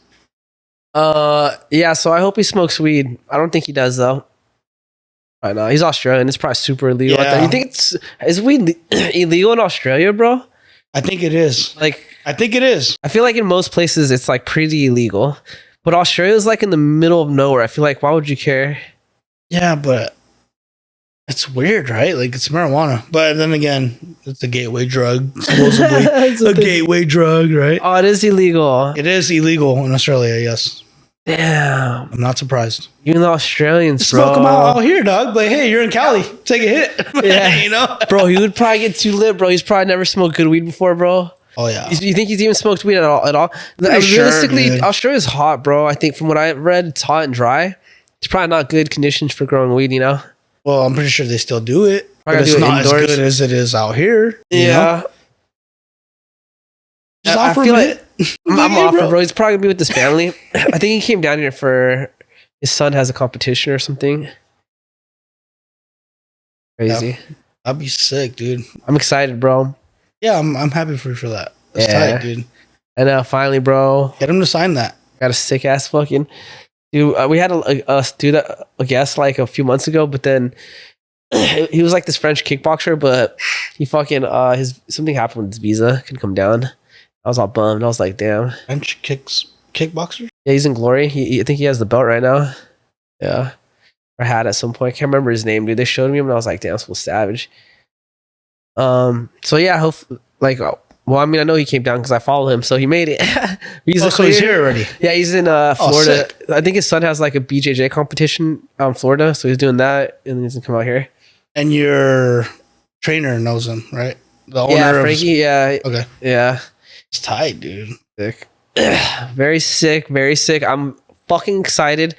Yeah. So I hope he smokes weed. I don't think he does though. Right now, he's Australian. It's probably super illegal. Yeah. You think is weed illegal in Australia, bro? I think it is. I think it is. I feel like in most places it's like pretty illegal, but Australia's like in the middle of nowhere. I feel like why would you care? Yeah, but it's weird, right? Like it's marijuana, but then again, it's a gateway drug. Supposedly, a gateway drug, right? Oh, it is illegal. It is illegal in Australia. Yes. Damn. I'm not surprised. Even the Australians, bro. Smoke them out here, dog. Like, hey, you're in Cali. Take a hit. Yeah. Bro, he would probably get too lit, bro. He's probably never smoked good weed before, bro. Oh, yeah. You think he's even smoked weed at all? Realistically, Australia's hot, bro. I think from what I read, it's hot and dry. It's probably not good conditions for growing weed, you know? Well, I'm pretty sure they still do it. But it's not as good as it is out here. Yeah. Just offer him it. I'm offering, bro. He's probably gonna be with his family. I think he came down here for his son has a competition or something. Crazy. Yeah, that'd be sick, dude. I'm excited, bro. Yeah, I'm happy for you for that. That's tight, dude. And finally, bro, get him to sign that. Got a sick ass fucking dude. We had a guest like a few months ago, but then he was like this French kickboxer, but he fucking something happened with his visa, couldn't come down. I was all bummed. I was like, damn. French kickboxer? Yeah, he's in Glory. I think he has the belt right now. Yeah. Or had at some point. I can't remember his name, dude. They showed me him and I was like, damn, it's full savage. So yeah, I mean, I know he came down because I follow him, so he made it. So he's here already. Yeah, he's in Florida. I think his son has like a BJJ competition out in Florida, so he's doing that and then he's gonna come out here. And your trainer knows him, right? The owner of Frankie, yeah. Okay. Yeah. It's tight, dude. Sick. Very sick. Very sick. I'm fucking excited.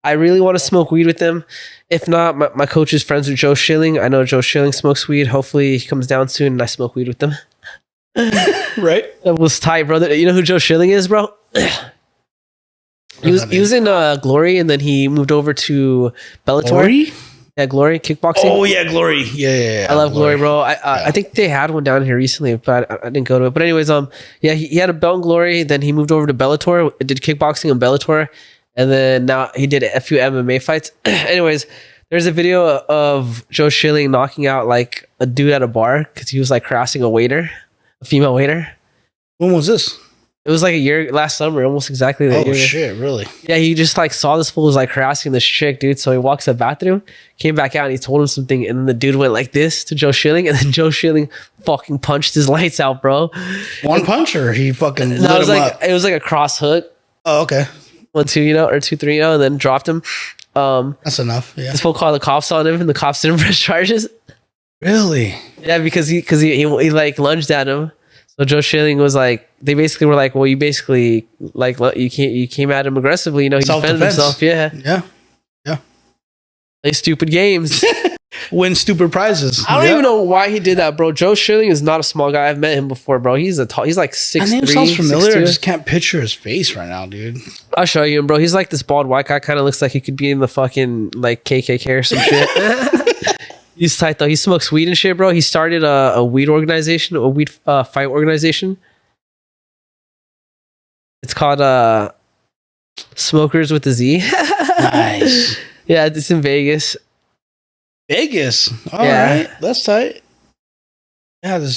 I really want to smoke weed with him. If not, my coach is friends with Joe Schilling. I know Joe Schilling smokes weed. Hopefully he comes down soon and I smoke weed with him. Right? That was tight, brother. You know who Joe Schilling is, bro? He was in Glory and then he moved over to Bellator. Glory? Yeah, Glory kickboxing. Oh yeah, Glory. Yeah. I love Glory, bro. I think they had one down here recently, but I didn't go to it. But anyways, yeah, he had a belt in Glory. Then he moved over to Bellator, did kickboxing in Bellator, and then now he did a few MMA fights. Anyways, there's a video of Joe Schilling knocking out like a dude at a bar because he was like harassing a female waiter. When was this? It was like last summer, almost exactly that year. Oh shit, really? Yeah, he just like saw this fool was like harassing this chick, dude. So he walks to the bathroom, came back out and he told him something, and then the dude went like this to Joe Schilling, and then Joe Schilling fucking punched his lights out, bro. One punch or he fucking lit it was him like up? It was like a cross hook. Oh, okay. 1, 2, or 2, 3, and then dropped him. That's enough. Yeah. This fool called the cops on him, and the cops didn't press charges. Really? Yeah, because he like lunged at him. So Joe Schilling was like, they basically were like, well, you basically like you came at him aggressively, you know, he defended himself. Yeah. Play stupid games. Win stupid prizes. I don't even know why he did that, bro. Joe Schilling is not a small guy. I've met him before, bro. He's like 6'3". My name sounds familiar. 6'2". I just can't picture his face right now, dude. I'll show you him, bro. He's like this bald white guy. Kind of looks like he could be in the fucking like KKK or some shit. He's tight though. He smokes weed and shit, bro. He started a weed organization, a weed fight organization. It's called Smokers with a Z. Nice. Yeah, it's in Vegas. Vegas. All right. That's tight. Yeah, You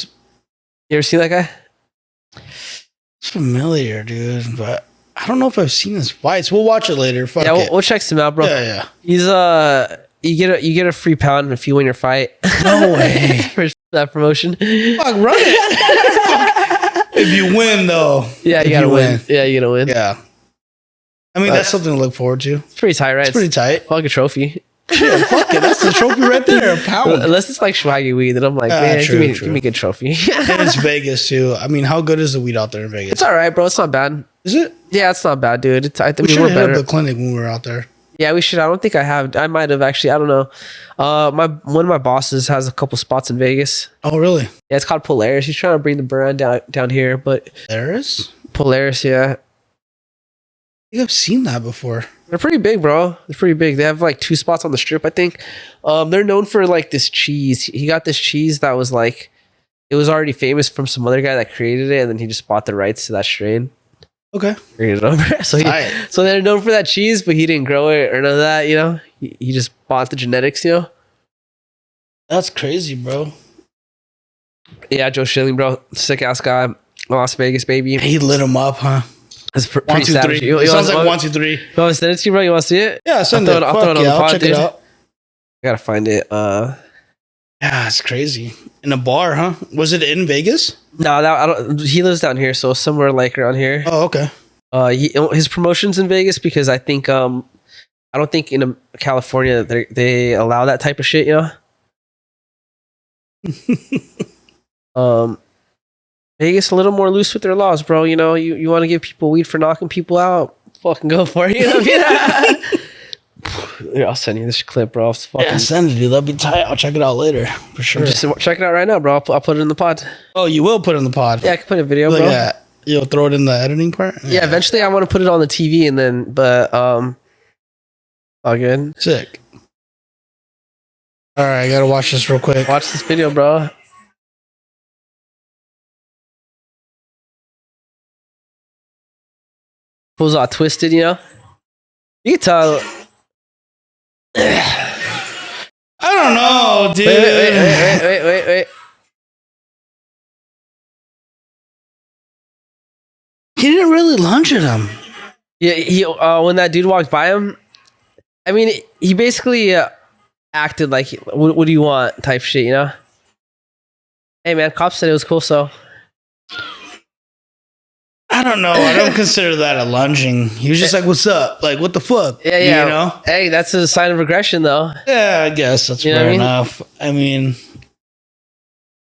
ever see that guy? It's familiar, dude, but I don't know if I've seen his fights. We'll watch it later. Fuck it. We'll check him out, bro. Yeah. He's you get a free pound if you win your fight. No way. For that promotion. Fuck, run it. If you win, though. Yeah, you gotta win. Yeah, you gotta win. Yeah. I mean, that's something to look forward to. It's pretty tight, right? It's pretty tight. Fuck a trophy. Yeah, fuck it. That's the trophy right there. A pound. Unless it's like swaggy weed, then I'm like, man, give me a good trophy. And it's Vegas, too. I mean, how good is the weed out there in Vegas? It's all right, bro. It's not bad. Is it? Yeah, it's not bad, dude. We should have hit up the clinic when we were out there. Yeah, we should. I don't think I have. I might have actually. I don't know. One of my bosses has a couple spots in Vegas. Oh, really? Yeah, it's called Polaris. He's trying to bring the brand down here, but Polaris, yeah. I think I've seen that before. They're pretty big, bro. They're pretty big. They have like 2 spots on the strip, I think. They're known for like this cheese. He got this cheese that was like, it was already famous from some other guy that created it, and then he just bought the rights to that strain. Okay. Created it over. So they're known for that cheese, but he didn't grow it or none of that, you know? He just bought the genetics, you know? That's crazy, bro. Yeah, Joe Schilling, bro. Sick ass guy. Las Vegas, baby. He lit him up, huh? It's pretty 1, 2, 3. It sounds like 1, 2, 3. You want to send it to you, bro? You want to see it? Yeah, send it. I'll throw it on the pod, check it out. I gotta find it. Yeah, it's crazy. In a bar, huh? Was it in Vegas? No, I don't. He lives down here, so somewhere like around here. Oh, okay. His promotion's in Vegas because I think I don't think in California they allow that type of shit, you know. Vegas a little more loose with their laws, bro. You know, you want to give people weed for knocking people out, fucking go for it. You know what I mean? Yeah, I'll send you this clip, bro. Yeah, send it, dude. That'll be tight. I'll check it out later for sure. Just check it out right now, bro. I'll put it in the pod. Oh, you will put it in the pod? Yeah, I can put a video, bro. Yeah, you'll throw it in the editing part. Yeah, eventually I want to put it on the TV, and then, but all good. Sick. All right, I gotta watch this real quick. Watch this video, bro. Pulls all twisted, you know. You can tell. I don't know, dude. Wait. He didn't really lunge at him. Yeah, he when that dude walked by him, I mean, he basically acted like, what do you want type shit, you know? Hey, man, cops said it was cool, so. I don't know. I don't consider that a lunging. He was just like, what's up? Like, what the fuck? Yeah. You know? Hey, that's a sign of aggression, though. Yeah, I guess that's fair enough. I mean,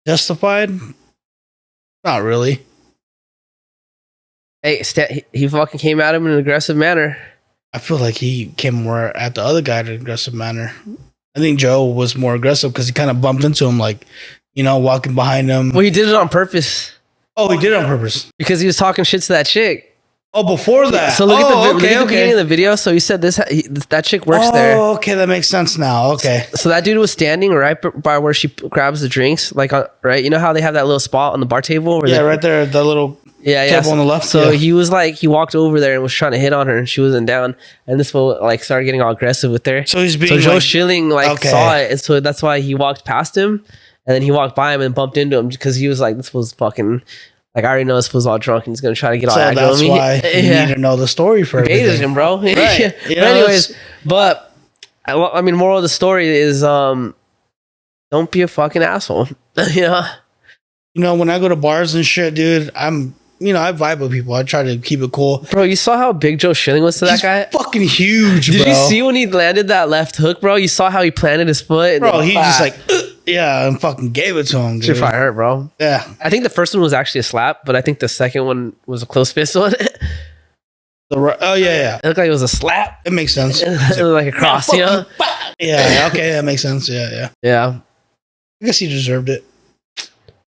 justified? Not really. Hey, he fucking came at him in an aggressive manner. I feel like he came more at the other guy in an aggressive manner. I think Joe was more aggressive because he kind of bumped into him, like, you know, walking behind him. Well, he did it on purpose. Oh, he did it on purpose. Because he was talking shit to that chick. Oh, before that. So look at the beginning of the video. So he said that chick works there. Oh, okay, that makes sense now. Okay. So that dude was standing right by where she grabs the drinks, like right. You know how they have that little spot on the bar table? Where right there, the little table on the left. So he was like, he walked over there and was trying to hit on her, and she wasn't down. And this fool like started getting all aggressive with her. So he's being. So Joe Schilling saw it, and so that's why he walked past him, and then he walked by him and bumped into him because he was like, this was fucking. Like, I already know this fool's all drunk and he's going to try to get all aggro on me. That's why you need to know the story for everything. Him, bro. Right. But anyways, I mean, moral of the story is don't be a fucking asshole. You know, when I go to bars and shit, dude, I vibe with people. I try to keep it cool. Bro, you saw how big Joe Schilling was to that guy? Fucking huge, bro. Did you see when he landed that left hook, bro? You saw how he planted his foot? Bro, he just like... Yeah, and fucking gave it to him, dude. Should probably hurt, bro. Yeah. I think the first one was actually a slap, but I think the second one was a close fist one. Yeah. It looked like it was a slap. It makes sense. It was like a cross, you know? Yeah, okay, that makes sense. Yeah. Yeah. I guess he deserved it.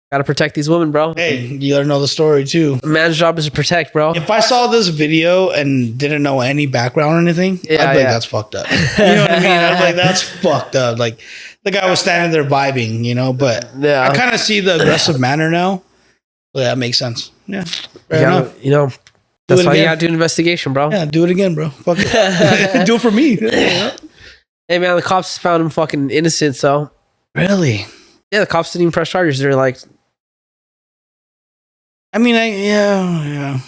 Gotta protect these women, bro. Hey, you gotta know the story, too. A man's job is to protect, bro. If I saw this video and didn't know any background or anything, I'd be like, that's fucked up. You know what I mean? I'd be like, that's fucked up. Like, the guy was standing there vibing, you know, but I kind of see the aggressive manner now. So that makes sense. Yeah. Fair enough. You know, that's why you gotta do an investigation, bro. Yeah, do it again, bro. Fuck it. Do it for me. Hey, man, the cops found him fucking innocent, so. Really? Yeah, the cops didn't even press charges. They're like, I mean, yeah.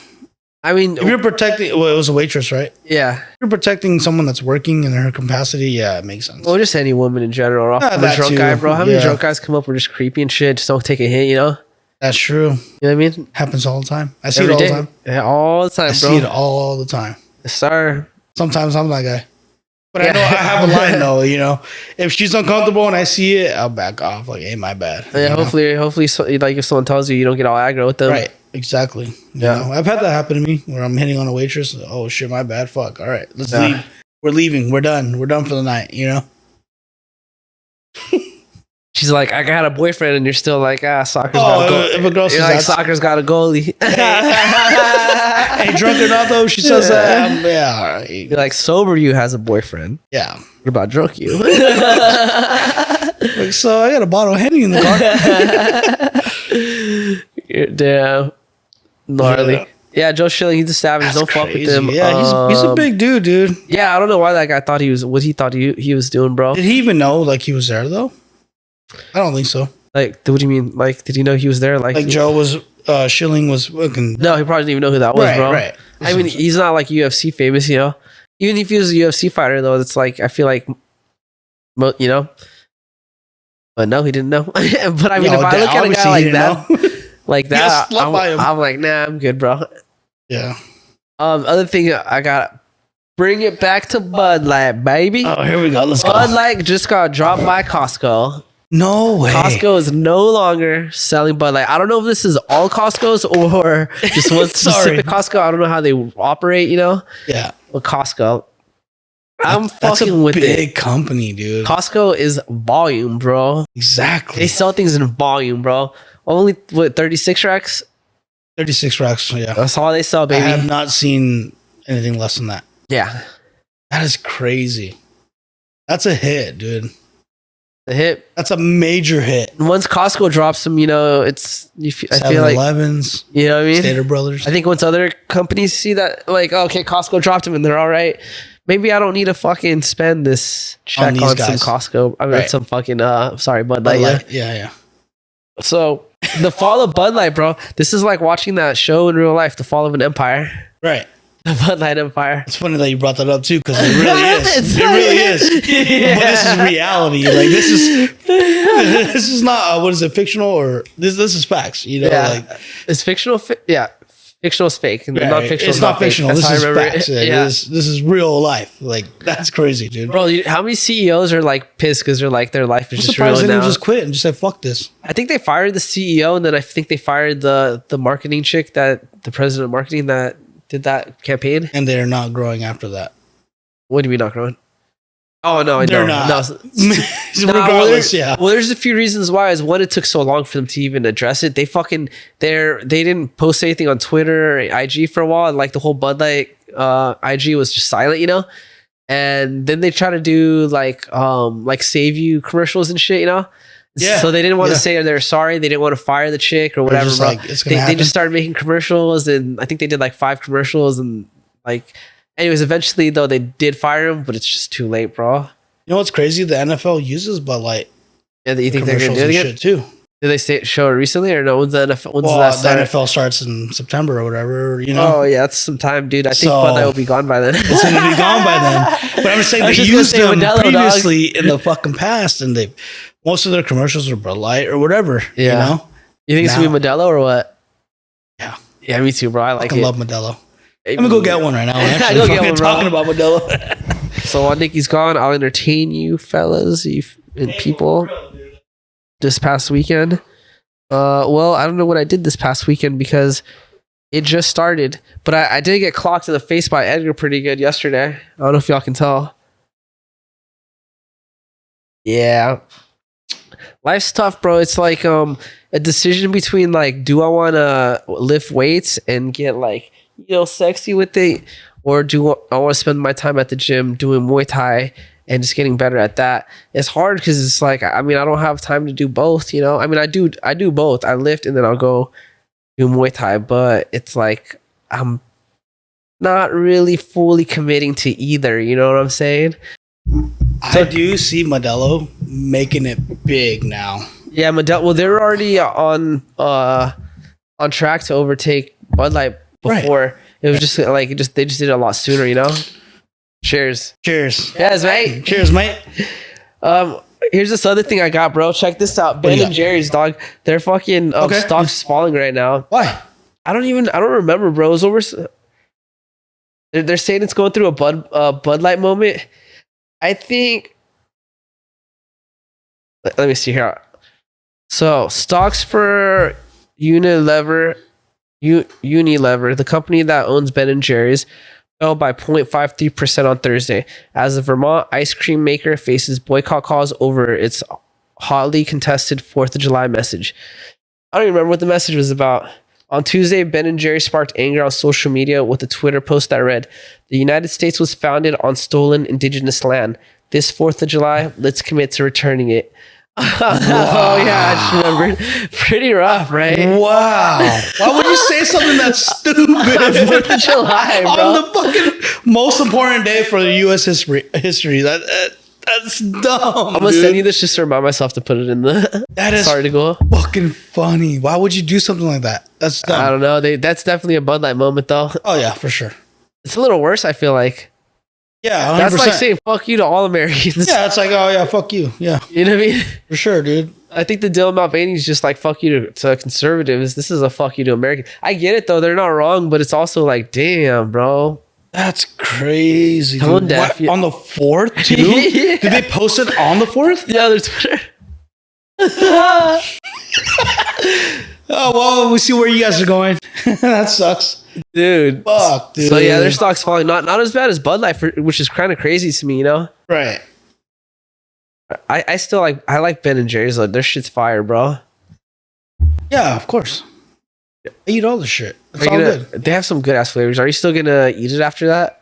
I mean, if you're protecting, well, it was a waitress, right? Yeah. If you're protecting someone that's working in her capacity, yeah, it makes sense. Well, just any woman in general. I'm a drunk guy, bro. How many drunk guys come up with just creepy and shit? Just don't take a hint, you know? That's true. You know what I mean? Happens all the time. I see it all the time. Yeah, all the time, bro. I see it all the time. Yes, sir. Sometimes I'm that guy. But I know I have a line though, you know. If she's uncomfortable and I see it, I'll back off. Like, hey, my bad. Yeah, hopefully, like if someone tells you, you don't get all aggro with them. Right. Exactly. You know, I've had that happen to me where I'm hitting on a waitress. Oh shit, my bad. Fuck. All right, let's leave. We're leaving. We're done. We're done for the night. You know. She's like, I got a boyfriend, and you're still like, soccer's got a goal. If a girl says like, soccer's got a goalie. Hey, drunk or not though, she says that. Yeah, all right. You're like, sober you has a boyfriend. Yeah. What about drunk you? Like, so I got a bottle of Henny in the car. Damn. Gnarly. Yeah, Joe Schilling, he's a savage. That's Don't fuck with him. Yeah, he's a big dude. Yeah, I don't know why that guy thought he was. What he thought he was doing, bro. Did he even know like he was there though? I don't think so. Like, what do you mean? Like, did he know he was there? Like Joe was Schilling was fucking. No, he probably didn't even know who that was, bro. Right. I mean, he's not like UFC famous, you know. Even if he was a UFC fighter, though, it's like I feel like, you know. But no, he didn't know. But I mean, if I look at a guy like that, like that, I'm like, nah, I'm good, bro. Yeah. Other thing, I got bring it back to Bud Light, baby. Oh, here we go. Let's go. Bud Light just got dropped by Costco. No way. Costco is no longer selling Bud Light. I don't know if this is all Costco's or just one specific Costco. I don't know how they operate, you know? Yeah. With Costco. I'm That's fucking with it. Big company, dude. Costco is volume, bro. Exactly. They sell things in volume, bro. Only, 36 racks? 36 racks, yeah. That's all they sell, baby. I have not seen anything less than that. Yeah. That is crazy. That's a hit, dude. The hit. That's a major hit. Once Costco drops them, you know, I feel like 7-Elevens, you know what I mean? Stater Brothers. I think once other companies see that, like, okay, Costco dropped them and they're all right. Maybe I don't need to fucking spend this check on some Costco. I mean, some fucking Bud Light. Yeah. So the fall of Bud Light, bro. This is like watching that show in real life, The Fall of an Empire. Right. The Bud Light Empire. It's funny that you brought that up too, because it really is. It really is. Yeah. But this is reality. Like this is not what is it, fictional or this is facts. You know, like it's fictional. Fictional is fake. And not fictional. It's not fictional. This is facts. Yeah. This is real life. Like that's crazy, dude. Bro, how many CEOs are like pissed because they're like their life is just real now? They just quit and just said fuck this. I think they fired the CEO and then I think they fired the marketing chick the president of marketing that did that campaign. And they're not growing after that. What do you mean not growing? Oh no, they're not. No. Regardless, Well, there's a few reasons why. Is one, it took so long for them to even address it. They didn't post anything on Twitter or IG for a while, and like the whole Bud Light IG was just silent, you know. And then they try to do like save you commercials and shit, you know. Yeah. So they didn't want to say they're sorry. They didn't want to fire the chick or whatever. Bro. Like, they just started making commercials, and I think they did like 5 commercials, and like. Anyways, eventually though they did fire him, but it's just too late, bro. You know what's crazy? The NFL uses Bud Light. Yeah, you think they're gonna do it again? Shit too. Did they show it recently or no? When's the NFL? The NFL starts in September or whatever. You know. Oh yeah, that's some time, dude. I think Bud Light will be gone by then. It's gonna be gone by then. But I'm just saying they used them previously in the fucking past, and most of their commercials were Bud Light or whatever. Yeah. You know. You think it's gonna be Modelo or what? Yeah. Yeah, me too, bro. I love Modelo. I'm gonna go get one right now. Actually, go get one, talking about Modelo. So while Nicky's gone, I'll entertain you fellas and people this past weekend. Well, I don't know what I did this past weekend because it just started. But I did get clocked in the face by Edgar pretty good yesterday. I don't know if y'all can tell. Yeah. Life's tough, bro. It's like a decision between like, do I want to lift weights and get like, you know, sexy with it, or do I want to spend my time at the gym doing Muay Thai and just getting better at that? It's hard because it's like, I mean, I don't have time to do both, you know? I mean, I do both. I lift and then I'll go do Muay Thai, but it's like, I'm not really fully committing to either, you know what I'm saying? I do see Modelo making it big now. Yeah, Modelo, well, they're already on, on track to overtake Bud Light before. Right. It was just like they just did it a lot sooner, you know. Cheers. Cheers. Yes, mate. Cheers, mate. Here's this other thing I got, bro. Check this out. Ben and Jerry's, dog. They're fucking stocks falling right now. Why? I don't remember, bro. It's over. They're saying it's going through a Bud Light moment. I think. Let me see here. So stocks for Unilever, the company that owns Ben and Jerry's, fell by 0.53% on Thursday as the Vermont ice cream maker faces boycott calls over its hotly contested 4th of July message. I don't even remember what the message was about. On Tuesday, Ben & Jerry's sparked anger on social media with a Twitter post that read, "The United States was founded on stolen indigenous land. This 4th of July, let's commit to returning it." Oh yeah, I just remembered. Pretty rough, right? Wow. Why would you say something that's stupid? 4th of July, bro. On the fucking most important day for the U.S. history. That's dumb. I'm gonna send you this just to remind myself to put it in the. That is article. Fucking funny. Why would you do something like that? That's dumb. I don't know. That's definitely a Bud Light moment, though. Oh yeah, for sure. It's a little worse, I feel like. Yeah, 100%. That's like saying fuck you to all Americans. Yeah, it's like, oh yeah, fuck you. Yeah. You know what I mean? For sure, dude. I think the Dylan Mulvaney is just like fuck you to conservatives. This is a fuck you to Americans. I get it though; they're not wrong, but it's also like, damn, bro, that's crazy. Tone deaf. On the 4th too? Yeah. Did they post it on the 4th? Yeah, their Twitter. Oh well, we see where you guys are going. That sucks, dude. Fuck, dude. So yeah, their stock's falling. Not as bad as Bud Light, which is kind of crazy to me, you know. Right. I still like Ben and Jerry's. Like, their shit's fire, bro. Yeah, of course. I eat all the shit. It's all good. They have some good ass flavors. Are you still gonna eat it after that?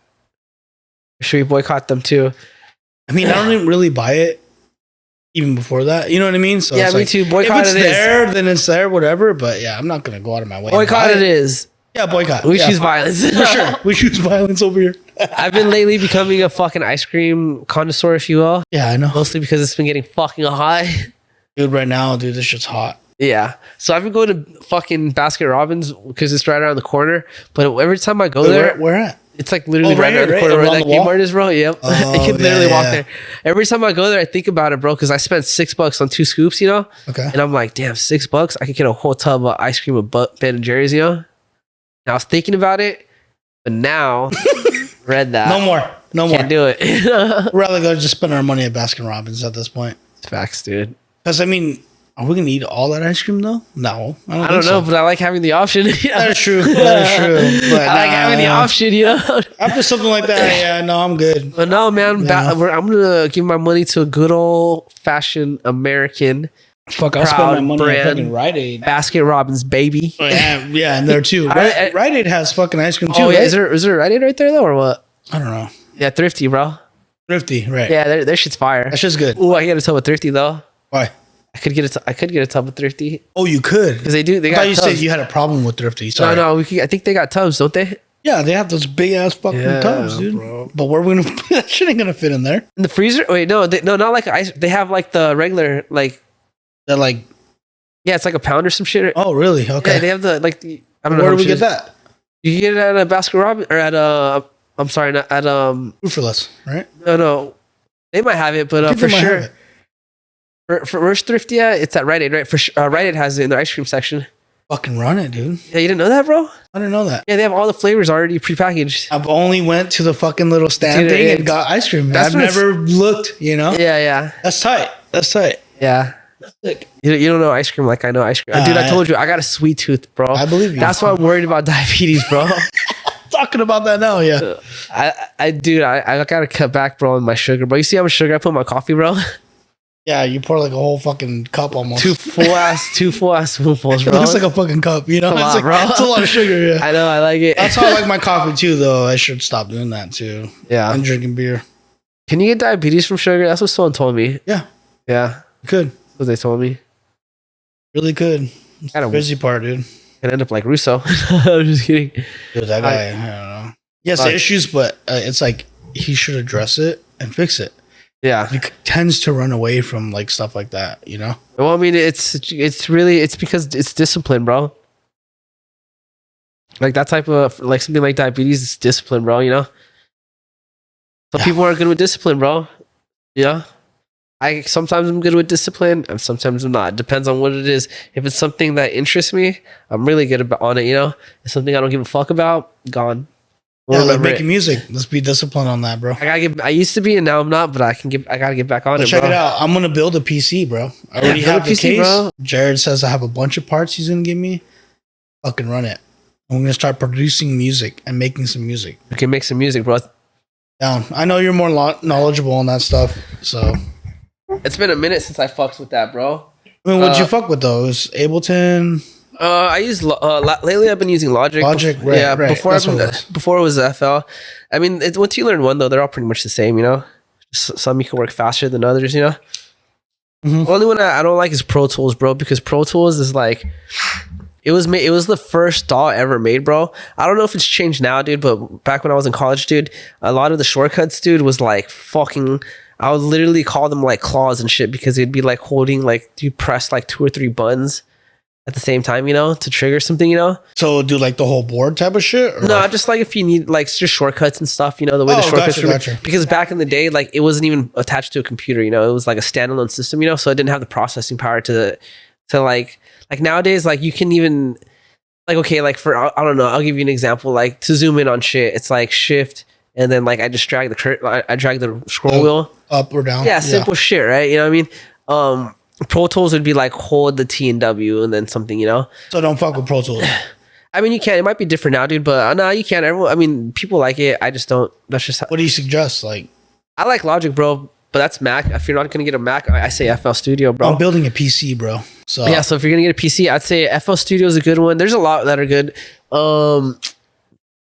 Or should we boycott them too? I mean, I don't even really buy it even before that. You know what I mean? So yeah, me too. Boycott if it's there, then it's there, whatever. But yeah, I'm not gonna go out of my way. Boycott it is. Yeah, boycott. We choose violence. For sure. We choose violence over here. I've been lately becoming a fucking ice cream connoisseur, if you will. Yeah, I know. Mostly because it's been getting fucking hot. Dude, right now, dude, this shit's hot. Yeah. So I've been going to fucking Basket Robbins because it's right around the corner. But every time I go there. Where at? It's like literally right around the corner where that Kmart is, bro. Yep. I can literally walk there. Every time I go there, I think about it, bro, because I spent $6 on 2 scoops, you know? Okay. And I'm like, damn, $6? I could get a whole tub of ice cream with Ben and Jerry's, you know? And I was thinking about it, but now read that. No more. Can't do it. We'd rather go just spend our money at Baskin Robbins at this point. It's facts, dude. Because, I mean, are we going to eat all that ice cream, though? No. I don't know, but I like having the option. That is true. But I like having the option, you know? After something like that, yeah, no, I'm good. But no, man, I'm going to give my money to a good old-fashioned American Fuck, I'll spend my money on fucking Rite Aid. Basket Robbins, baby. Oh, yeah, and there too. Rite Aid has fucking ice cream too. Oh, yeah. Right? Is there a Rite Aid right there, though, or what? I don't know. Yeah, Thrifty, bro. Thrifty, right. Yeah, their shit's fire. That shit's good. Ooh, I get a tub of Thrifty, though. Why? I could get a tub of Thrifty. Oh, you could? Because they do. They got thought you said you had a problem with Thrifty. Sorry. No, I think they got tubs, don't they? Yeah, they have those big ass fucking tubs, dude. Bro. But where are we gonna? That shit ain't gonna fit in there. In the freezer? Wait, no, not like ice. They have like the regular, like. They're like. Yeah, it's like a pound or some shit. Oh, really? Okay. Yeah, they have the like. I don't know. Where do we get that? You can get it at a Baskin Robbins or at I'm sorry, not at Food for Less, right? No, they might have it, but for sure. For where's Thrifty at? It's at Rite Aid, right? For Rite Aid has it in their ice cream section. Fucking run it, dude. Yeah, you didn't know that, bro? I didn't know that. Yeah, they have all the flavors already prepackaged. I've only went to the fucking little stand thing and got ice cream. I've never looked, you know? Yeah. That's tight. Yeah. That's sick. You don't know ice cream like I know ice cream. Dude, I told you, I got a sweet tooth, bro. I believe you. That's why I'm worried about diabetes, bro. Talking about that now, yeah. I gotta cut back, bro, on my sugar, bro. You see how much sugar I put in my coffee, bro? Yeah, you pour like a whole fucking cup almost. Two full ass spoonfuls, bro. It looks like a fucking cup, you know? It's a lot of sugar, yeah. I know, I like it. That's how I like my coffee too, though. I should stop doing that too. Yeah. And drinking beer. Can you get diabetes from sugar? That's what someone told me. Yeah. Yeah. You could. That's what they told me. Really could. It's the crazy part, dude. Could end up like Russo. I'm just kidding. Dude, that guy, I don't know. He has issues, but it's like he should address it and fix it. Yeah. He tends to run away from like stuff like that, you know? Well, I mean, it's because it's discipline, bro. Like that type of like something like diabetes is discipline, bro. You know, some people aren't good with discipline, bro. Yeah. I sometimes I'm good with discipline, and sometimes I'm not. It depends on what it is. If it's something that interests me, I'm really good on it. You know, if something I don't give a fuck about, gone. Yeah, like making music. Let's be disciplined on that, bro. I used to be, and now I'm not. But I gotta get back on it. Check it out. I'm gonna build a PC, bro. I already have the case. Bro. Jared says I have a bunch of parts he's gonna give me. Fucking run it. I'm gonna start producing music and making some music. We can make some music, bro. Down. I know you're more knowledgeable on that stuff, so. It's been a minute since I fucked with that, bro. I mean, what'd you fuck with those? Ableton? I use lately. I've been using Logic. Right? Yeah, right. Before it was FL. I mean, once you learn one though, they're all pretty much the same. You know, some you can work faster than others. You know, the only one I don't like is Pro Tools, bro, because Pro Tools is like. It was the first DAW ever made, bro. I don't know if it's changed now, dude, but back when I was in college, dude, a lot of the shortcuts, dude, was like fucking. I would literally call them like claws and shit because it'd be like holding like you press like 2 or 3 buttons at the same time, you know, to trigger something, you know. So do like the whole board type of shit? Or? No, just like if you need like just shortcuts and stuff, you know, the way the shortcuts gotcha. Because back in the day, like it wasn't even attached to a computer, you know, it was like a standalone system, you know, so it didn't have the processing power to like nowadays, like you can even like okay, like for I don't know, I'll give you an example, like to zoom in on shit, it's like shift. And then like I just drag the scroll wheel up or down. Yeah, simple shit, right? You know what I mean? Pro Tools would be like hold the T and W and then something, you know? So don't fuck with Pro Tools. I mean, you can. It might be different now, dude, but no, you can't. Everyone, I mean, people like it. I just don't. That's just. What do you suggest? Like, I like Logic, bro, but that's Mac. If you're not gonna get a Mac, I say FL Studio, bro. I'm building a PC, bro. So yeah, so if you're gonna get a PC, I'd say FL Studio is a good one. There's a lot that are good.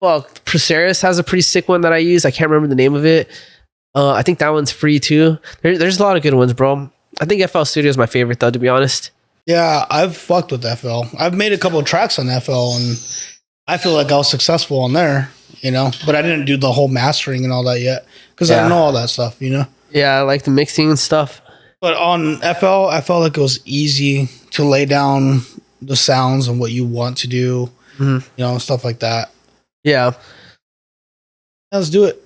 Well, Presaris has a pretty sick one that I use. I can't remember the name of it. I think that one's free too. There's a lot of good ones, bro. I think FL Studio is my favorite though, to be honest. Yeah, I've fucked with FL. I've made a couple of tracks on FL and I feel like I was successful on there, you know, but I didn't do the whole mastering and all that yet because I don't know all that stuff, you know? Yeah, I like the mixing and stuff. But on FL, I felt like it was easy to lay down the sounds and what you want to do, you know, stuff like that. Yeah. Let's do it.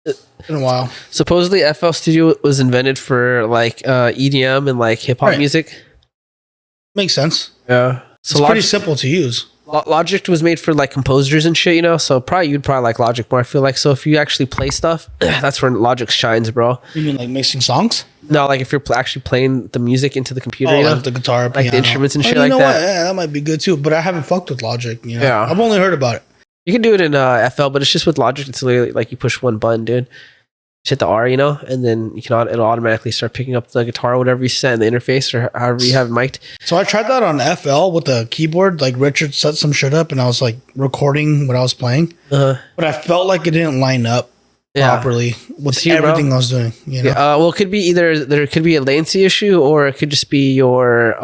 It's been a while. Supposedly FL Studio was invented for like EDM and like hip hop music. Makes sense. Yeah. So it's pretty simple to use. Logic was made for like composers and shit, you know? So you'd probably like Logic more, I feel like. So if you actually play stuff, that's where Logic shines, bro. You mean like mixing songs? No, like if you're actually playing the music into the computer, you know? Like the guitar, like piano. The instruments and shit like that. What? Yeah, that might be good too, but I haven't fucked with Logic, you know? Yeah. I've only heard about it. You can do it in FL, but it's just with Logic. It's literally like you push one button, dude. Just hit the R, you know, and then it'll automatically start picking up the guitar, or whatever you set in the interface, or however you have it mic'd. So I tried that on FL with the keyboard. Like Richard set some shit up, and I was like recording what I was playing, but I felt like it didn't line up properly with everything I was doing. You know? Yeah, well, it could be either there could be a latency issue, or it could just be you're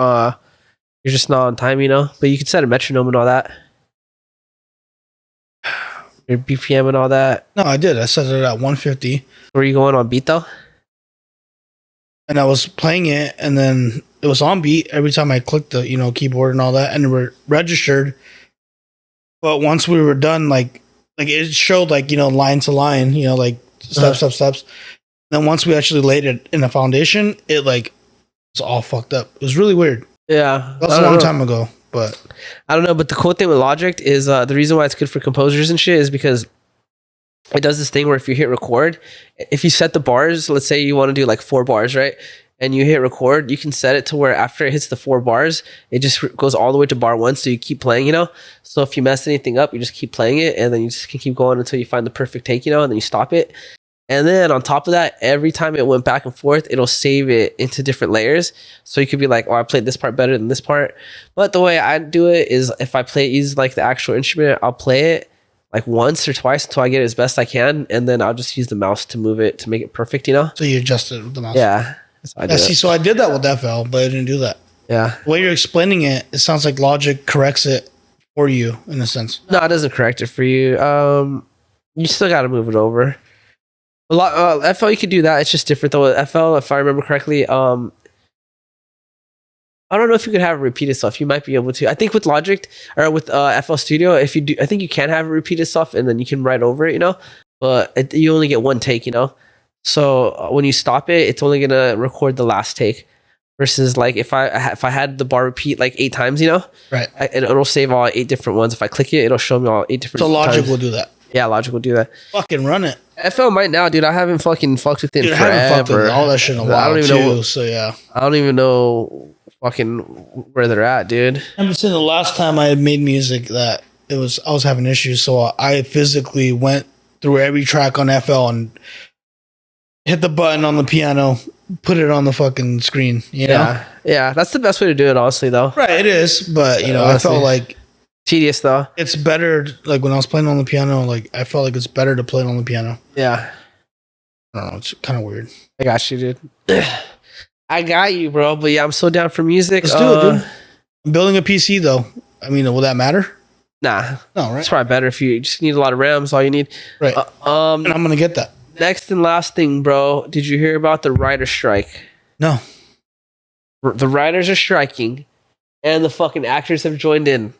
just not on time, you know. But you could set a metronome and all that. Your BPM and all that. No, I did. I set it at 150. Were you going on beat though? And I was playing it, and then it was on beat every time I clicked the keyboard and all that, and it registered. But once we were done, like it showed line to line, like steps. Then once we actually laid it in a foundation, it was all fucked up. It was really weird. Yeah, that was a long time ago. But I don't know. But the cool thing with Logic is the reason why it's good for composers and shit is because it does this thing where if you hit record, if you set the bars, let's say you want to do like 4 bars, right? And you hit record, you can set it to where after it hits the 4 bars, it just goes all the way to bar 1. So you keep playing, you know? So if you mess anything up, you just keep playing it, and then you just can keep going until you find the perfect take, you know? And then you stop it. And then on top of that, every time it went back and forth, it'll save it into different layers. So you could be like, oh, I played this part better than this part. But the way I do it is if I use like the actual instrument, I'll play it like once or twice until I get it as best I can. And then I'll just use the mouse to move it to make it perfect, you know? So you adjust it with the mouse. Yeah. So I did that with FL, but I didn't do that. Yeah. The way you're explaining it, it sounds like Logic corrects it for you in a sense. No, it doesn't correct it for you. You still got to move it over. FL, you could do that. It's just different though. With FL, if I remember correctly, I don't know if you could have it repeat itself. You might be able to. I think with Logic or with FL Studio, if you do, I think you can have it repeat itself, and then you can write over it. But you only get one take. So when you stop it, it's only gonna record the last take. Versus like if I had the bar repeat like 8 times, right, and it'll save all 8 different ones. If I click it, it'll show me all 8 different. So Logic times. will do that. Yeah, Logic will do that. Fucking run it. FL might now, dude. I haven't fucking fucked with it in forever. I haven't fucked with all that shit in a while. I don't even know. So yeah, I don't even know fucking where they're at, dude. I haven't seen the last time I had made music that I was having issues. So I physically went through every track on FL and hit the button on the piano, put it on the fucking screen. Yeah, that's the best way to do it, honestly, though. Right, it is, but I felt like tedious though. It's better, like when I was playing on the piano, like I felt like it's better to play it on the piano. Yeah. I don't know, it's kind of weird. I got you, dude. I got you, bro. But yeah, I'm so down for music. Let's do it, dude. I'm building a PC though. I mean, will that matter? Nah. No, right? It's probably better if you just need a lot of RAM. That's all you need. Right. And I'm gonna get that. Next and last thing, bro. Did you hear about the writer's strike? No. The writers are striking, and the fucking actors have joined in.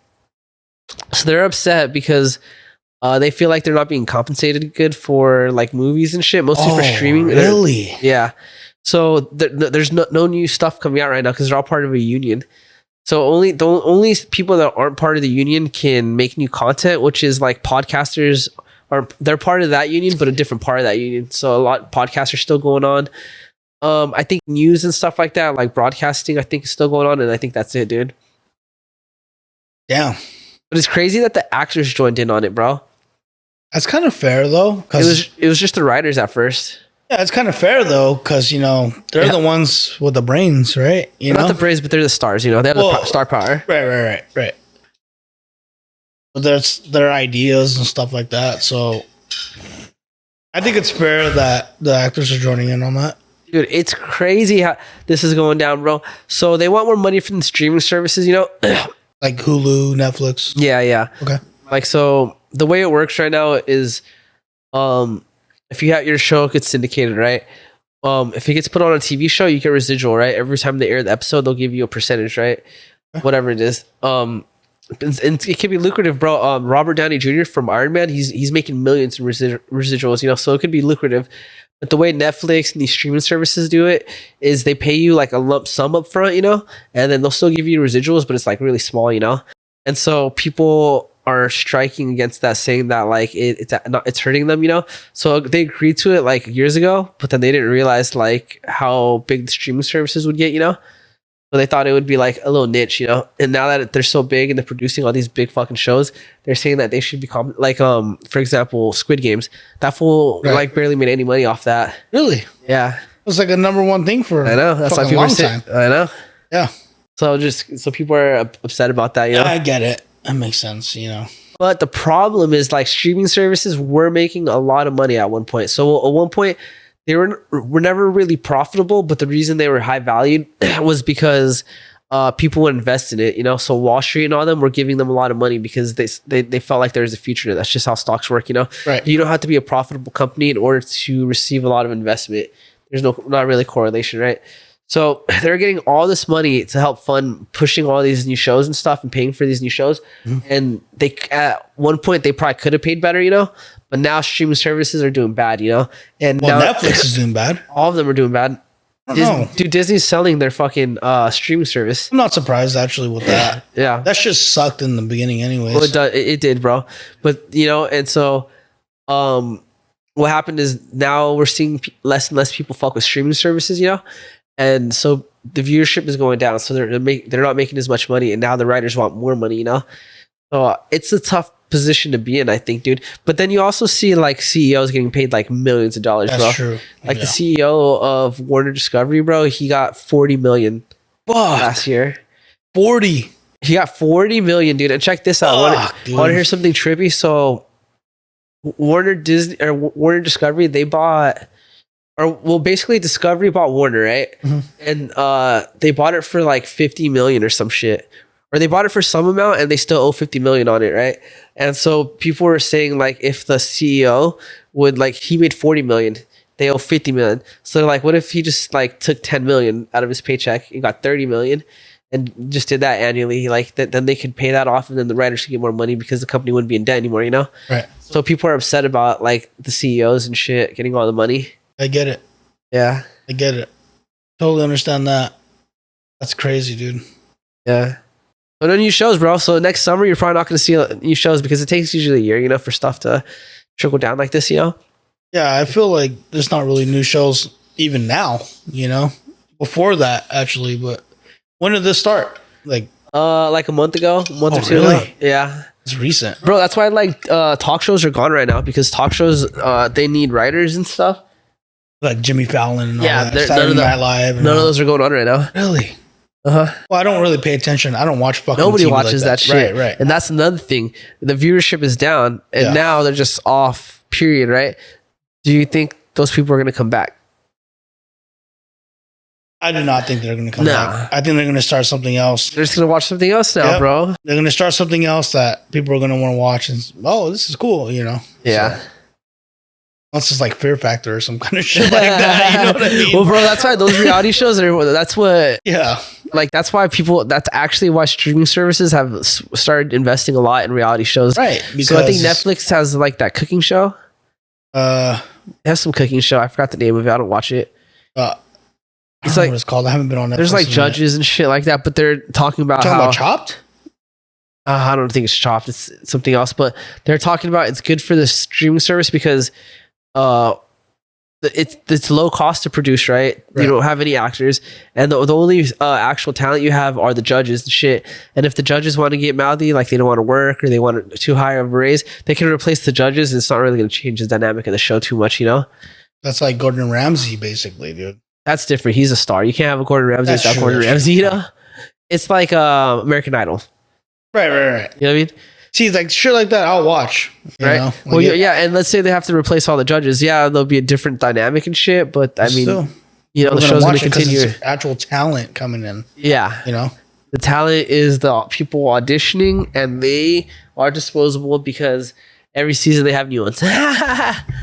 So they're upset because they feel like they're not being compensated good for like movies and shit, mostly for streaming. Really? Yeah. So there's no new stuff coming out right now because they're all part of a union. So only people that aren't part of the union can make new content, which is like podcasters they're part of that union, but a different part of that union. So a lot of podcasts are still going on. I think news and stuff like that, like broadcasting, I think is still going on, and I think that's it, dude. Yeah. But it's crazy that the actors joined in on it, bro. That's kind of fair though. It was just the writers at first. Yeah, it's kind of fair though, because they're the ones with the brains, right? Not the brains, but they're the stars. They have the star power. Right. But there's their ideas and stuff like that. So I think it's fair that the actors are joining in on that. Dude, it's crazy how this is going down, bro. So they want more money from the streaming services, like Hulu, Netflix. Yeah. Okay. Like, so the way it works right now is, if you have your show gets syndicated, right? If it gets put on a TV show, you get residual, right? Every time they air the episode, they'll give you a percentage, right? Whatever it is. And it can be lucrative, bro. Robert Downey Jr. from Iron Man, he's making millions in residuals, so it could be lucrative. But the way Netflix and these streaming services do it is they pay you like a lump sum up front, and then they'll still give you residuals, but it's like really small, And so people are striking against that, saying that like it's hurting them, So they agreed to it like years ago, but then they didn't realize like how big the streaming services would get, So they thought it would be like a little niche, And now that they're so big and they're producing all these big fucking shows, they're saying that they should become like, for example, Squid Games. That fool like barely made any money off that. Really? Yeah. It was like a number one thing for I know. That's why people are saying. I know. Yeah. So people are upset about that. Yeah, I get it. That makes sense. But the problem is like streaming services were making a lot of money at one point. So at one point, they were never really profitable, but the reason they were high valued was because people would invest in it, So Wall Street and all them were giving them a lot of money because they felt like there was a future. That's just how stocks work, Right. You don't have to be a profitable company in order to receive a lot of investment. There's not really correlation, right? So they're getting all this money to help fund pushing all these new shows and stuff and paying for these new shows. Mm-hmm. And they at one point they probably could have paid better, but now streaming services are doing bad, And now Netflix is doing bad. All of them are doing bad. Dude, Disney's selling their fucking streaming service. I'm not surprised actually with that. Yeah. That just sucked in the beginning anyways. Well, it did, bro. But, and so what happened is now we're seeing less and less people fuck with streaming services, And so the viewership is going down. So they're not making as much money. And now the writers want more money, So it's a tough position to be in, I think, dude. But then you also see like CEOs getting paid like millions of dollars, bro. That's true. Like the CEO of Warner Discovery, bro, he got 40 million last year. 40. He got 40 million, dude. And check this out. Want to hear something trippy? So Warner Discovery, they bought, basically Discovery bought Warner, right? Mm-hmm. And they bought it for like 50 million or some shit. Or they bought it for some amount and they still owe 50 million on it, right? And so people were saying like if the CEO would like, he made 40 million, they owe 50 million. So they're like, what if he just like took 10 million out of his paycheck and got 30 million and just did that annually, like then they could pay that off, and then the writers could get more money because the company wouldn't be in debt anymore, you know? Right. So people are upset about like the CEOs and shit getting all the money. I get it. Yeah. I get it. Totally understand that. That's crazy, dude. Yeah. But no new shows, bro. So next summer, you're probably not going to see new shows because it takes usually a year, you know, for stuff to trickle down like this, you know? Yeah, I feel like there's not really new shows even now, you know? Before that, actually. But when did this start? Like a month ago, or two really? ago. Yeah. It's recent. Bro, that's why like talk shows are gone right now because talk shows, they need writers and stuff. Like Jimmy Fallon and all Yeah, that. Saturday Night Live. None of those are going on right now. Really? Uh-huh. Well, I don't really pay attention. I don't watch fucking Nobody TV watches like that shit. Right. And that's another thing. The viewership is down and now they're just off, period, right? Do you think those people are going to come back? I do not think they're going to come back. I think they're going to start something else. They're just going to watch something else now, bro. They're going to start something else that people are going to want to watch and, oh, this is cool, you know? Yeah. So, unless it's like Fear Factor or some kind of shit like that. You know what I mean? Well, bro, that's why those reality shows that's what. Yeah. Like, that's why that's actually why streaming services have started investing a lot in reality shows. Right. So I think Netflix has like that cooking show. It has some cooking show. I forgot the name of it. I don't watch it. It's like, what it's called. I haven't been on Netflix. There's like judges and shit like that, but they're talking about about Chopped? I don't think it's Chopped. It's something else, but they're talking about it's good for the streaming service because it's low cost to produce, right? You don't have any actors, and the only actual talent you have are the judges and shit. And if the judges want to get mouthy, like they don't want to work or they want too high of a raise, they can replace the judges, and it's not really going to change the dynamic of the show too much, you know? That's like Gordon Ramsay, basically, dude. That's different. He's a star. You can't have a Gordon Ramsay without Gordon Ramsay, you know? It's like American Idol. Right. You know what I mean? See, like shit like that, I'll watch. Right? Like well, yeah, and let's say they have to replace all the judges. Yeah, there'll be a different dynamic and shit, but I mean, the show's going to continue. It's actual talent coming in. Yeah. You know? The talent is the people auditioning, and they are disposable because every season they have new ones.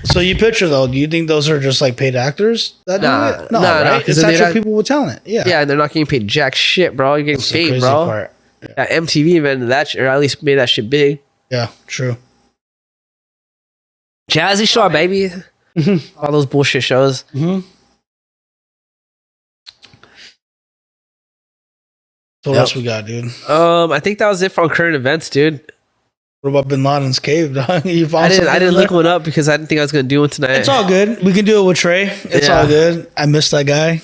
So you picture though, do you think those are just like paid actors that do it? No, right? It's actual people with talent. Yeah. Yeah, and they're not getting paid jack shit, bro. You're getting paid, bro. Part. Yeah. MTV invented that shit, or at least made that shit big. Yeah, true. Jazzy Shaw, baby. All those bullshit shows. So what else we got, dude? I think that was it for current events, dude. What about Bin Laden's cave, dog? You I didn't look one up because I didn't think I was gonna do one tonight. It's all good. We can do it with Trae. It's all good. I miss that guy.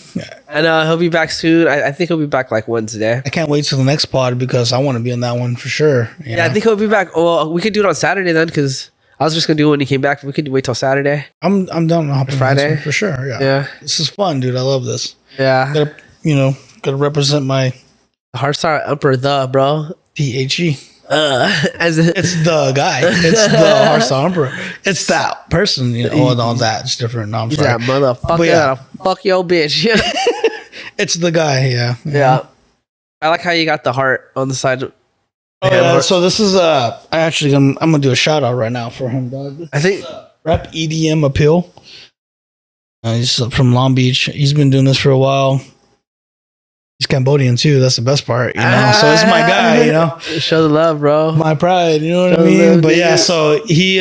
And he'll be back soon. I think he'll be back like Wednesday. I can't wait till the next pod because I want to be on that one for sure. I think he'll be back. Well, we could do it on Saturday then because I was just gonna do it when he came back. We could wait till Saturday. I'm down to hop on Friday for sure. Yeah. This is fun, dude. I love this. Yeah. Gotta represent my Heartstar Emperor, bro. PHE. It's the guy. It's the Heartstar Emperor. It's that person, you know. Oh, all that. It's different. No, I'm sorry. That motherfucker. Fuck your bitch. It's the guy. Yeah. I like how you got the heart on the side. So this is I'm gonna do a shout out right now for him, dog. I think Rep EDM Appeal. He's from Long Beach. He's been doing this for a while. He's Cambodian too. That's the best part, you know. So it's my guy, you know. Show the love, bro. My pride, you know what I mean. But yeah, so he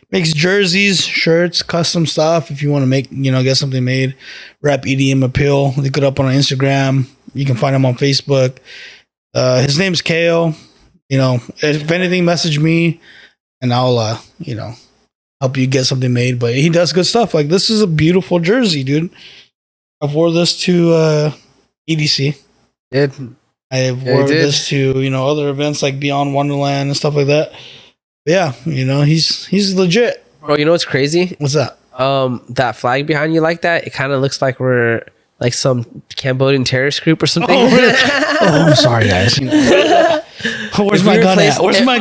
makes jerseys, shirts, custom stuff. If you want to make, get something made, Rap EDM Appeal. Look it up on Instagram. You can find him on Facebook. His name's Kale. If anything, message me, and I'll help you get something made. But he does good stuff. Like this is a beautiful jersey, dude. I've wore this to EDC. I wore this to other events like Beyond Wonderland and stuff like that. But yeah, he's legit. Bro, you know what's crazy? What's that? That flag behind you like that. It kind of looks like we're like some Cambodian terrorist group or something. Oh, really? I'm sorry, guys. Where's my gun at? Where's my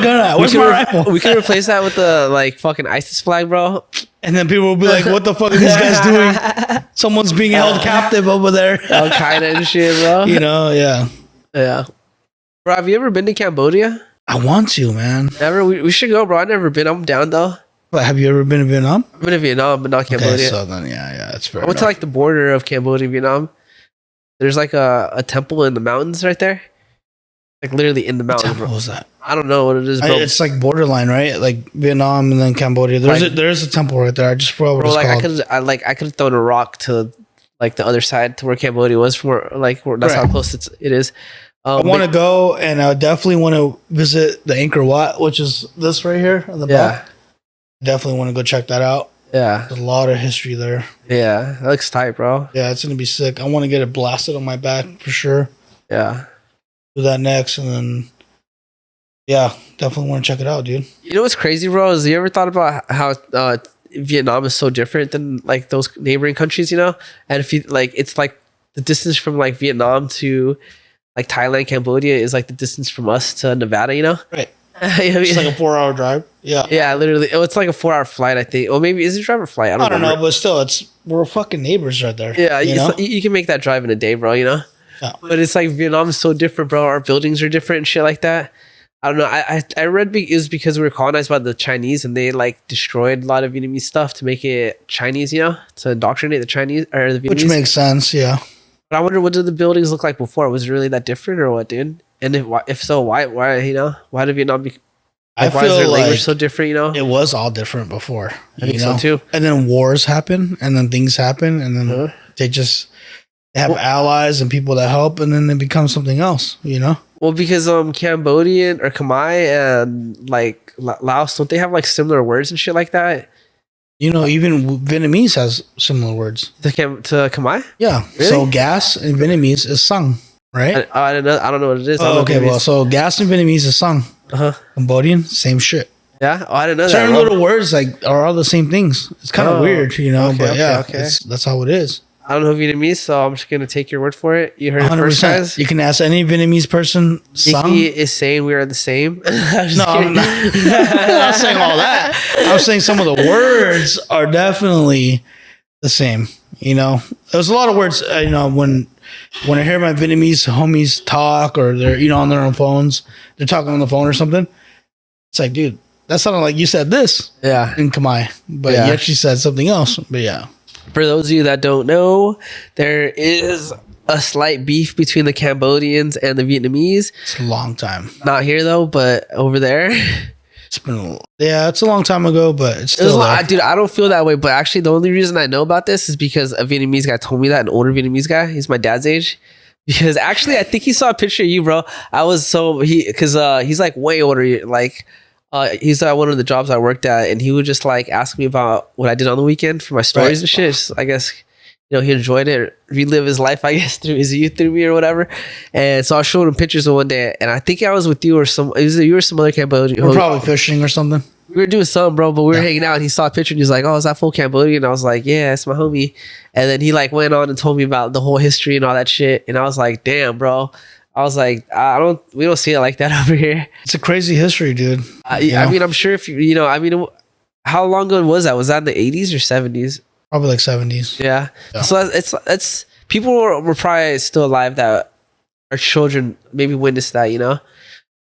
rifle? We can replace that with the like fucking ISIS flag, bro. And then people will be like, "What the fuck are these guys doing? Someone's being held captive over there." Al Qaeda and shit, bro. Yeah. Bro, have you ever been to Cambodia? I want to, man. Never. We should go, bro. I've never been. I'm down though. But have you ever been to Vietnam? I've been to Vietnam, but not Cambodia. Okay, so then, yeah, it's fair. I went to like the border of Cambodia and Vietnam. There's like a temple in the mountains right there. Like literally in the mountains. What temple was that? I don't know what it is, bro. It's like borderline, right? Like Vietnam and then Cambodia. There's a temple right there. I just forgot what it's called. I could have thrown a rock to like the other side to where Cambodia was that's how close it is. I want to go, and I definitely want to visit the Angkor Wat, which is this right here on the back. Definitely want to go check that out. Yeah, there's a lot of history there. Yeah, that looks tight, bro. Yeah, it's gonna be sick. I want to get it blasted on my back for sure. Yeah, do that next, and then definitely want to check it out, dude. You know what's crazy, bro? Is you ever thought about how Vietnam is so different than like those neighboring countries, you know? And if you like, it's like the distance from like Vietnam to like Thailand, Cambodia is like the distance from us to Nevada, you know? Right. It's like a 4-hour drive. Yeah. Yeah, literally. Oh, it's like a 4-hour flight, I think. Or maybe is it a drive or flight? I don't know, but still, we're fucking neighbors right there. Yeah, you can make that drive in a day, bro, you know? Yeah. But it's like Vietnam is so different, bro. Our buildings are different and shit like that. I don't know. I read it was because we were colonized by the Chinese and they like destroyed a lot of Vietnamese stuff to make it Chinese, you know, to indoctrinate the Chinese or the Vietnamese. Which makes sense, yeah. But I wonder, what did the buildings look like before? Was it really that different or what, dude? And if so, why you know, why did Vietnam be? Like, why is their language so different? You know, it was all different before. I think so too. And then wars happen, and then things happen, and then they have allies and people that help, and then they become something else. You know. Well, because Cambodian or Khmer and like Laos, don't they have like similar words and shit like that? You know, even Vietnamese has similar words. To Khmer? Yeah. Really? So gas in Vietnamese is sang, right? I don't know what it is. Okay, well, so gas in Vietnamese is sang. Cambodian, same shit. Yeah? Oh, I didn't know Certain little words like are all the same things. It's kind of weird, you know, but that's how it is. I don't know Vietnamese, so I'm just going to take your word for it. You heard it first, guys. You can ask any Vietnamese person. Nicky is saying we are the same. No, I'm not saying all that. I'm saying some of the words are definitely the same. You know, there's a lot of words, you know, when I hear my Vietnamese homies talk or they're, you know, on their own phones, they're talking on the phone or something. It's like, dude, that sounded like you said this. Yeah. In Khmer, but you actually said something else. But yeah. For those of you that don't know, there is a slight beef between the Cambodians and the Vietnamese. It's a long time. Not here though, but over there. It's been it's a long time ago, but it's still there. Dude, I don't feel that way. But actually, the only reason I know about this is because a Vietnamese guy told me that, an older Vietnamese guy. He's my dad's age. Because actually, I think he saw a picture of you, bro. He's like way older, like. He's at one of the jobs I worked at, and he would just like ask me about what I did on the weekend for my stories and shit. Just, I guess, you know, he enjoyed it, relive his life, I guess, through his youth through me or whatever. And so I showed him pictures of one day, and I think I was with you or some other Cambodian. We're probably fishing or something. We were doing something, bro, but we were hanging out, and he saw a picture, and he's like, "Oh, is that full Cambodian?" And I was like, "Yeah, it's my homie." And then he like went on and told me about the whole history and all that shit, and I was like, "Damn, bro." I was like, we don't see it like that over here. It's a crazy history, dude. I mean, I'm sure if you know, I mean, how long ago was that? Was that in the 80s or 70s? Probably like 70s. Yeah. So it's people were probably still alive that our children maybe witnessed that, you know?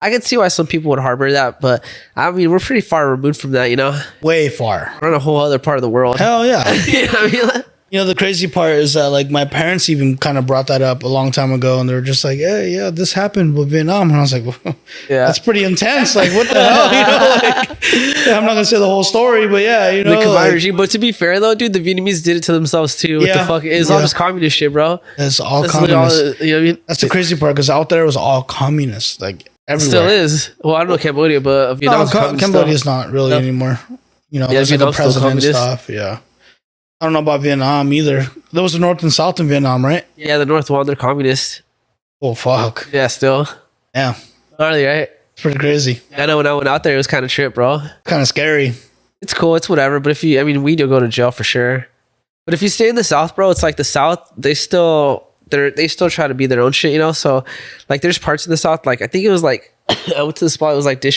I can see why some people would harbor that, but I mean, we're pretty far removed from that, you know? Way far. We're in a whole other part of the world. Hell yeah. You know what I mean? You know, the crazy part is that, like, my parents even kind of brought that up a long time ago, and they were just like, "Hey, yeah, this happened with Vietnam." And I was like, well, that's pretty intense. Like, what the hell? You know, like, I'm not going to say the whole story, but yeah, you know. The regime. But to be fair, though, dude, the Vietnamese did it to themselves, too. What the fuck? It's all just communist shit, bro. It's all communist. You know what I mean? That's the crazy part, because out there it was all communist, like, everywhere. Still is. Well, I don't know Cambodia, but Vietnam's Cambodia's not really anymore. You know, there's like a president and stuff. Yeah. I don't know about Vietnam either. There was the North and South in Vietnam, right? Yeah, the North one, they're communist. Oh, fuck. Yeah, still. Yeah. Are they, right? It's pretty crazy. I know when I went out there, it was kind of trip, bro. Kind of scary. It's cool. It's whatever. But we do go to jail for sure. But if you stay in the South, bro, it's like the South, they still try to be their own shit, you know? So, like, there's parts in the South, like, I think it was like, I went to the spot, it was like I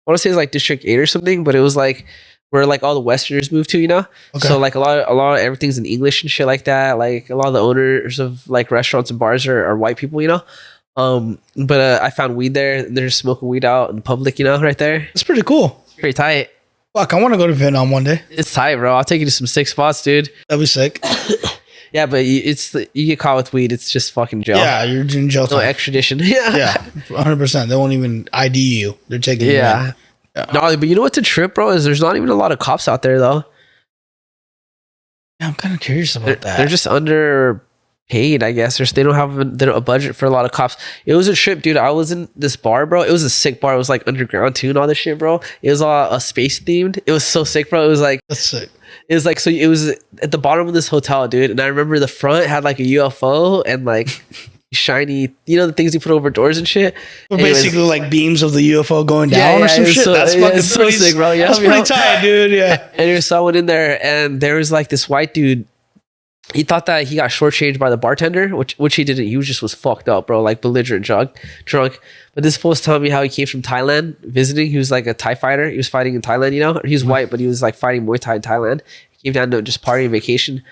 want to say it was like District 8 or something, but it was like, where like all the Westerners moved to, you know? Okay. So like a lot of everything's in English and shit like that. Like a lot of the owners of like restaurants and bars are white people, you know? But I found weed there. They're just smoking weed out in public, you know, right there. It's pretty cool. It's pretty tight. Fuck, I want to go to Vietnam one day. It's tight, bro. I'll take you to some sick spots, dude. That'd be sick. Yeah, but you get caught with weed, it's just fucking jail. Yeah, you're in jail time. No extradition. Yeah, 100%. They won't even ID you. They're taking you in. No, but you know what's a trip, bro? Is there's not even a lot of cops out there though. Yeah, I'm kind of curious about that. They're just underpaid, I guess. They don't have a budget for a lot of cops. It was a trip, dude. I was in this bar, bro. It was a sick bar. It was like underground too and all this shit, bro. It was all space themed. It was so sick, bro. It was like that's sick. It was like, so it was at the bottom of this hotel, dude. And I remember the front had like a UFO and like shiny, the things you put over doors and shit. Basically like beams of the UFO going down or some shit. That's fucking so sick, bro. That's pretty tight, dude. Yeah. And there was someone in there, and there was like this white dude. He thought that he got shortchanged by the bartender, which he didn't. He was fucked up, bro, like belligerent drunk. But this fool was telling me how he came from Thailand visiting. He was like a Thai fighter. He was fighting in Thailand, He was white, but he was like fighting Muay Thai in Thailand. He came down to just party and vacation.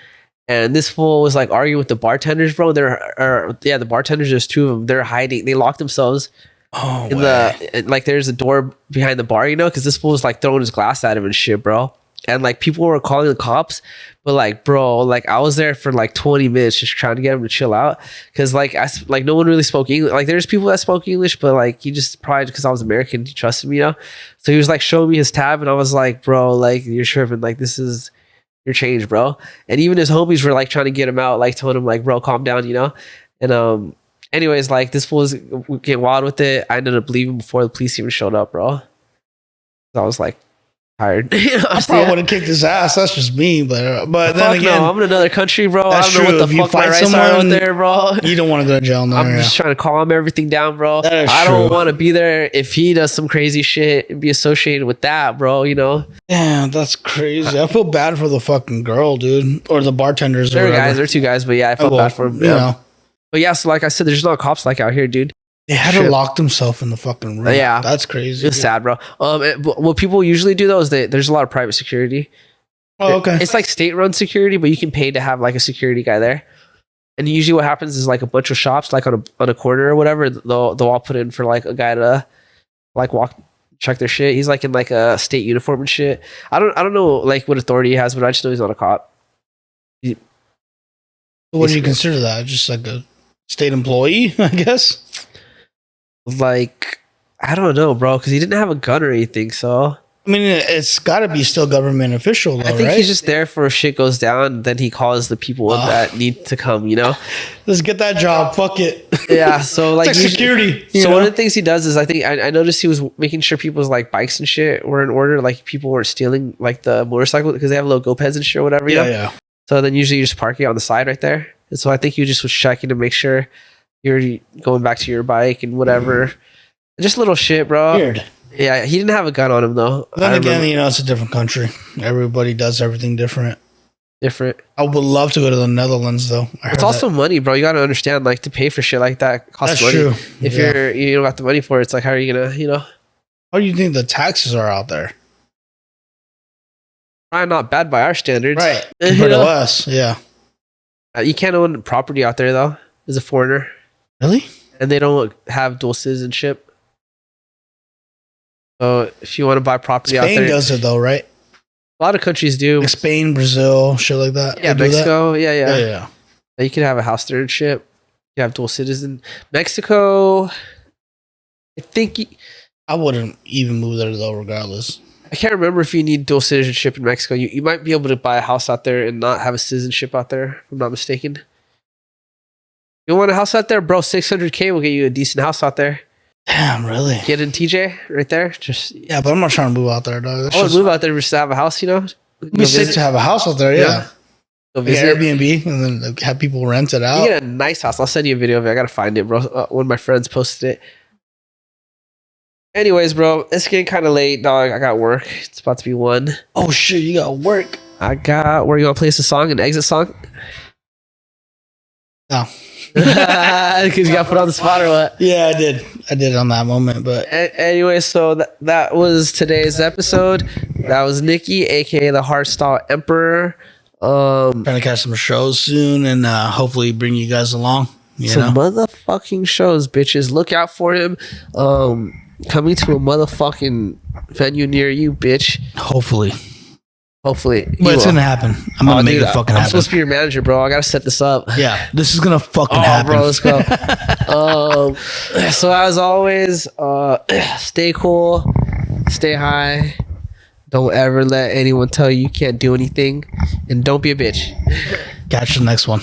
And this fool was like arguing with the bartenders, bro. The bartenders, there's two of them. They're hiding. They locked themselves there's a door behind the bar, because this fool was like throwing his glass at him and shit, bro. And like people were calling the cops, but like, bro, like I was there for like 20 minutes just trying to get him to chill out, because like no one really spoke English. Like there's people that spoke English, but like he just probably because I was American, he trusted me, So he was like showing me his tab, and I was like, bro, like you're tripping, like this is your change, bro. And even his homies were like trying to get him out, like told him like, bro, calm down, And anyways, like this fool was getting wild with it. I ended up leaving before the police even showed up, bro. So I was like tired. I probably would have kicked his ass. That's just me, but then again, no, I'm in another country, bro. I don't know what the fuck my rights are out there, bro. You don't want to go to jail. I'm just trying to calm everything down, bro. I don't want to be there if he does some crazy shit and be associated with that, bro. Damn, that's crazy. I feel bad for the fucking girl, dude, or the bartenders. There are two guys, but yeah, I felt bad for him. But yeah, so like I said, there's no cops like out here, dude. They had to lock themselves in the fucking room. Yeah, that's crazy. It's sad, bro. What people usually do though is there's a lot of private security. Oh, okay. It's like state-run security, but you can pay to have like a security guy there. And usually, what happens is like a bunch of shops, like on a corner or whatever, they'll all put in for like a guy to like check their shit. He's like in like a state uniform and shit. I don't know like what authority he has, but I just know he's not a cop. What do you consider that? Just like a state employee, I guess. Like, I don't know, bro, because he didn't have a gun or anything. So I mean, it's got to be still government official, though, I think right? he's just there for if shit goes down. Then he calls the people that need to come. Let's get that job. Fuck it. Yeah. So like, security. So one of the things he does is I noticed he was making sure people's like bikes and shit were in order. Like people weren't stealing like the motorcycle because they have little go-peds and shit or whatever. Yeah. So then usually you just park it on the side right there. And so I think you just was checking to make sure you're going back to your bike and whatever. Just little shit, bro. Weird. Yeah, he didn't have a gun on him though. Then again, it's a different country. Everybody does everything different. I would love to go to the Netherlands though. It's also money, bro. You got to understand, like to pay for shit like that costs money. True. If you don't got the money for it, it's like how are you gonna, How do you think the taxes are out there? Probably not bad by our standards, right? Compared to us, yeah. You can't own property out there though, as a foreigner. Really? And they don't have dual citizenship. So if you want to buy property out there, Spain does it though, right? A lot of countries do. Like Spain, Brazil, shit like that. Yeah, Mexico. Yeah. You can have a house there and shit. You have dual citizen. Mexico, I think. I wouldn't even move there though, regardless. I can't remember if you need dual citizenship in Mexico. You might be able to buy a house out there and not have a citizenship out there, if I'm not mistaken. You want a house out there, bro? $600K will get you a decent house out there. Damn, really? Get in TJ right there. Yeah, but I'm not trying to move out there, dog. I would move out there just to have a house, It'd be sick to have a house out there, yeah. Go visit. Airbnb and then have people rent it out. You get a nice house. I'll send you a video of it. I gotta find it, bro. One of my friends posted it. Anyways, bro, it's getting kind of late, dog. I got work. It's about to be 1. Oh shit, you got work. Where you gonna play us a song, an exit song? No. Because you got put on the spot or what? Yeah, I did on that moment. But anyway, so that was today's episode. That was Nicky, aka the Hardstyle Emperor. Trying to catch some shows soon and hopefully bring you guys along. Some motherfucking shows, bitches. Look out for him. Coming to a motherfucking venue near you, bitch. Hopefully. Hopefully, but it's gonna happen. I'm gonna make it fucking happen. I'm supposed to be your manager, bro. I gotta set this up. Yeah, this is gonna fucking happen, bro. Let's go. So as always, stay cool, stay high. Don't ever let anyone tell you can't do anything, and don't be a bitch. Catch you the next one.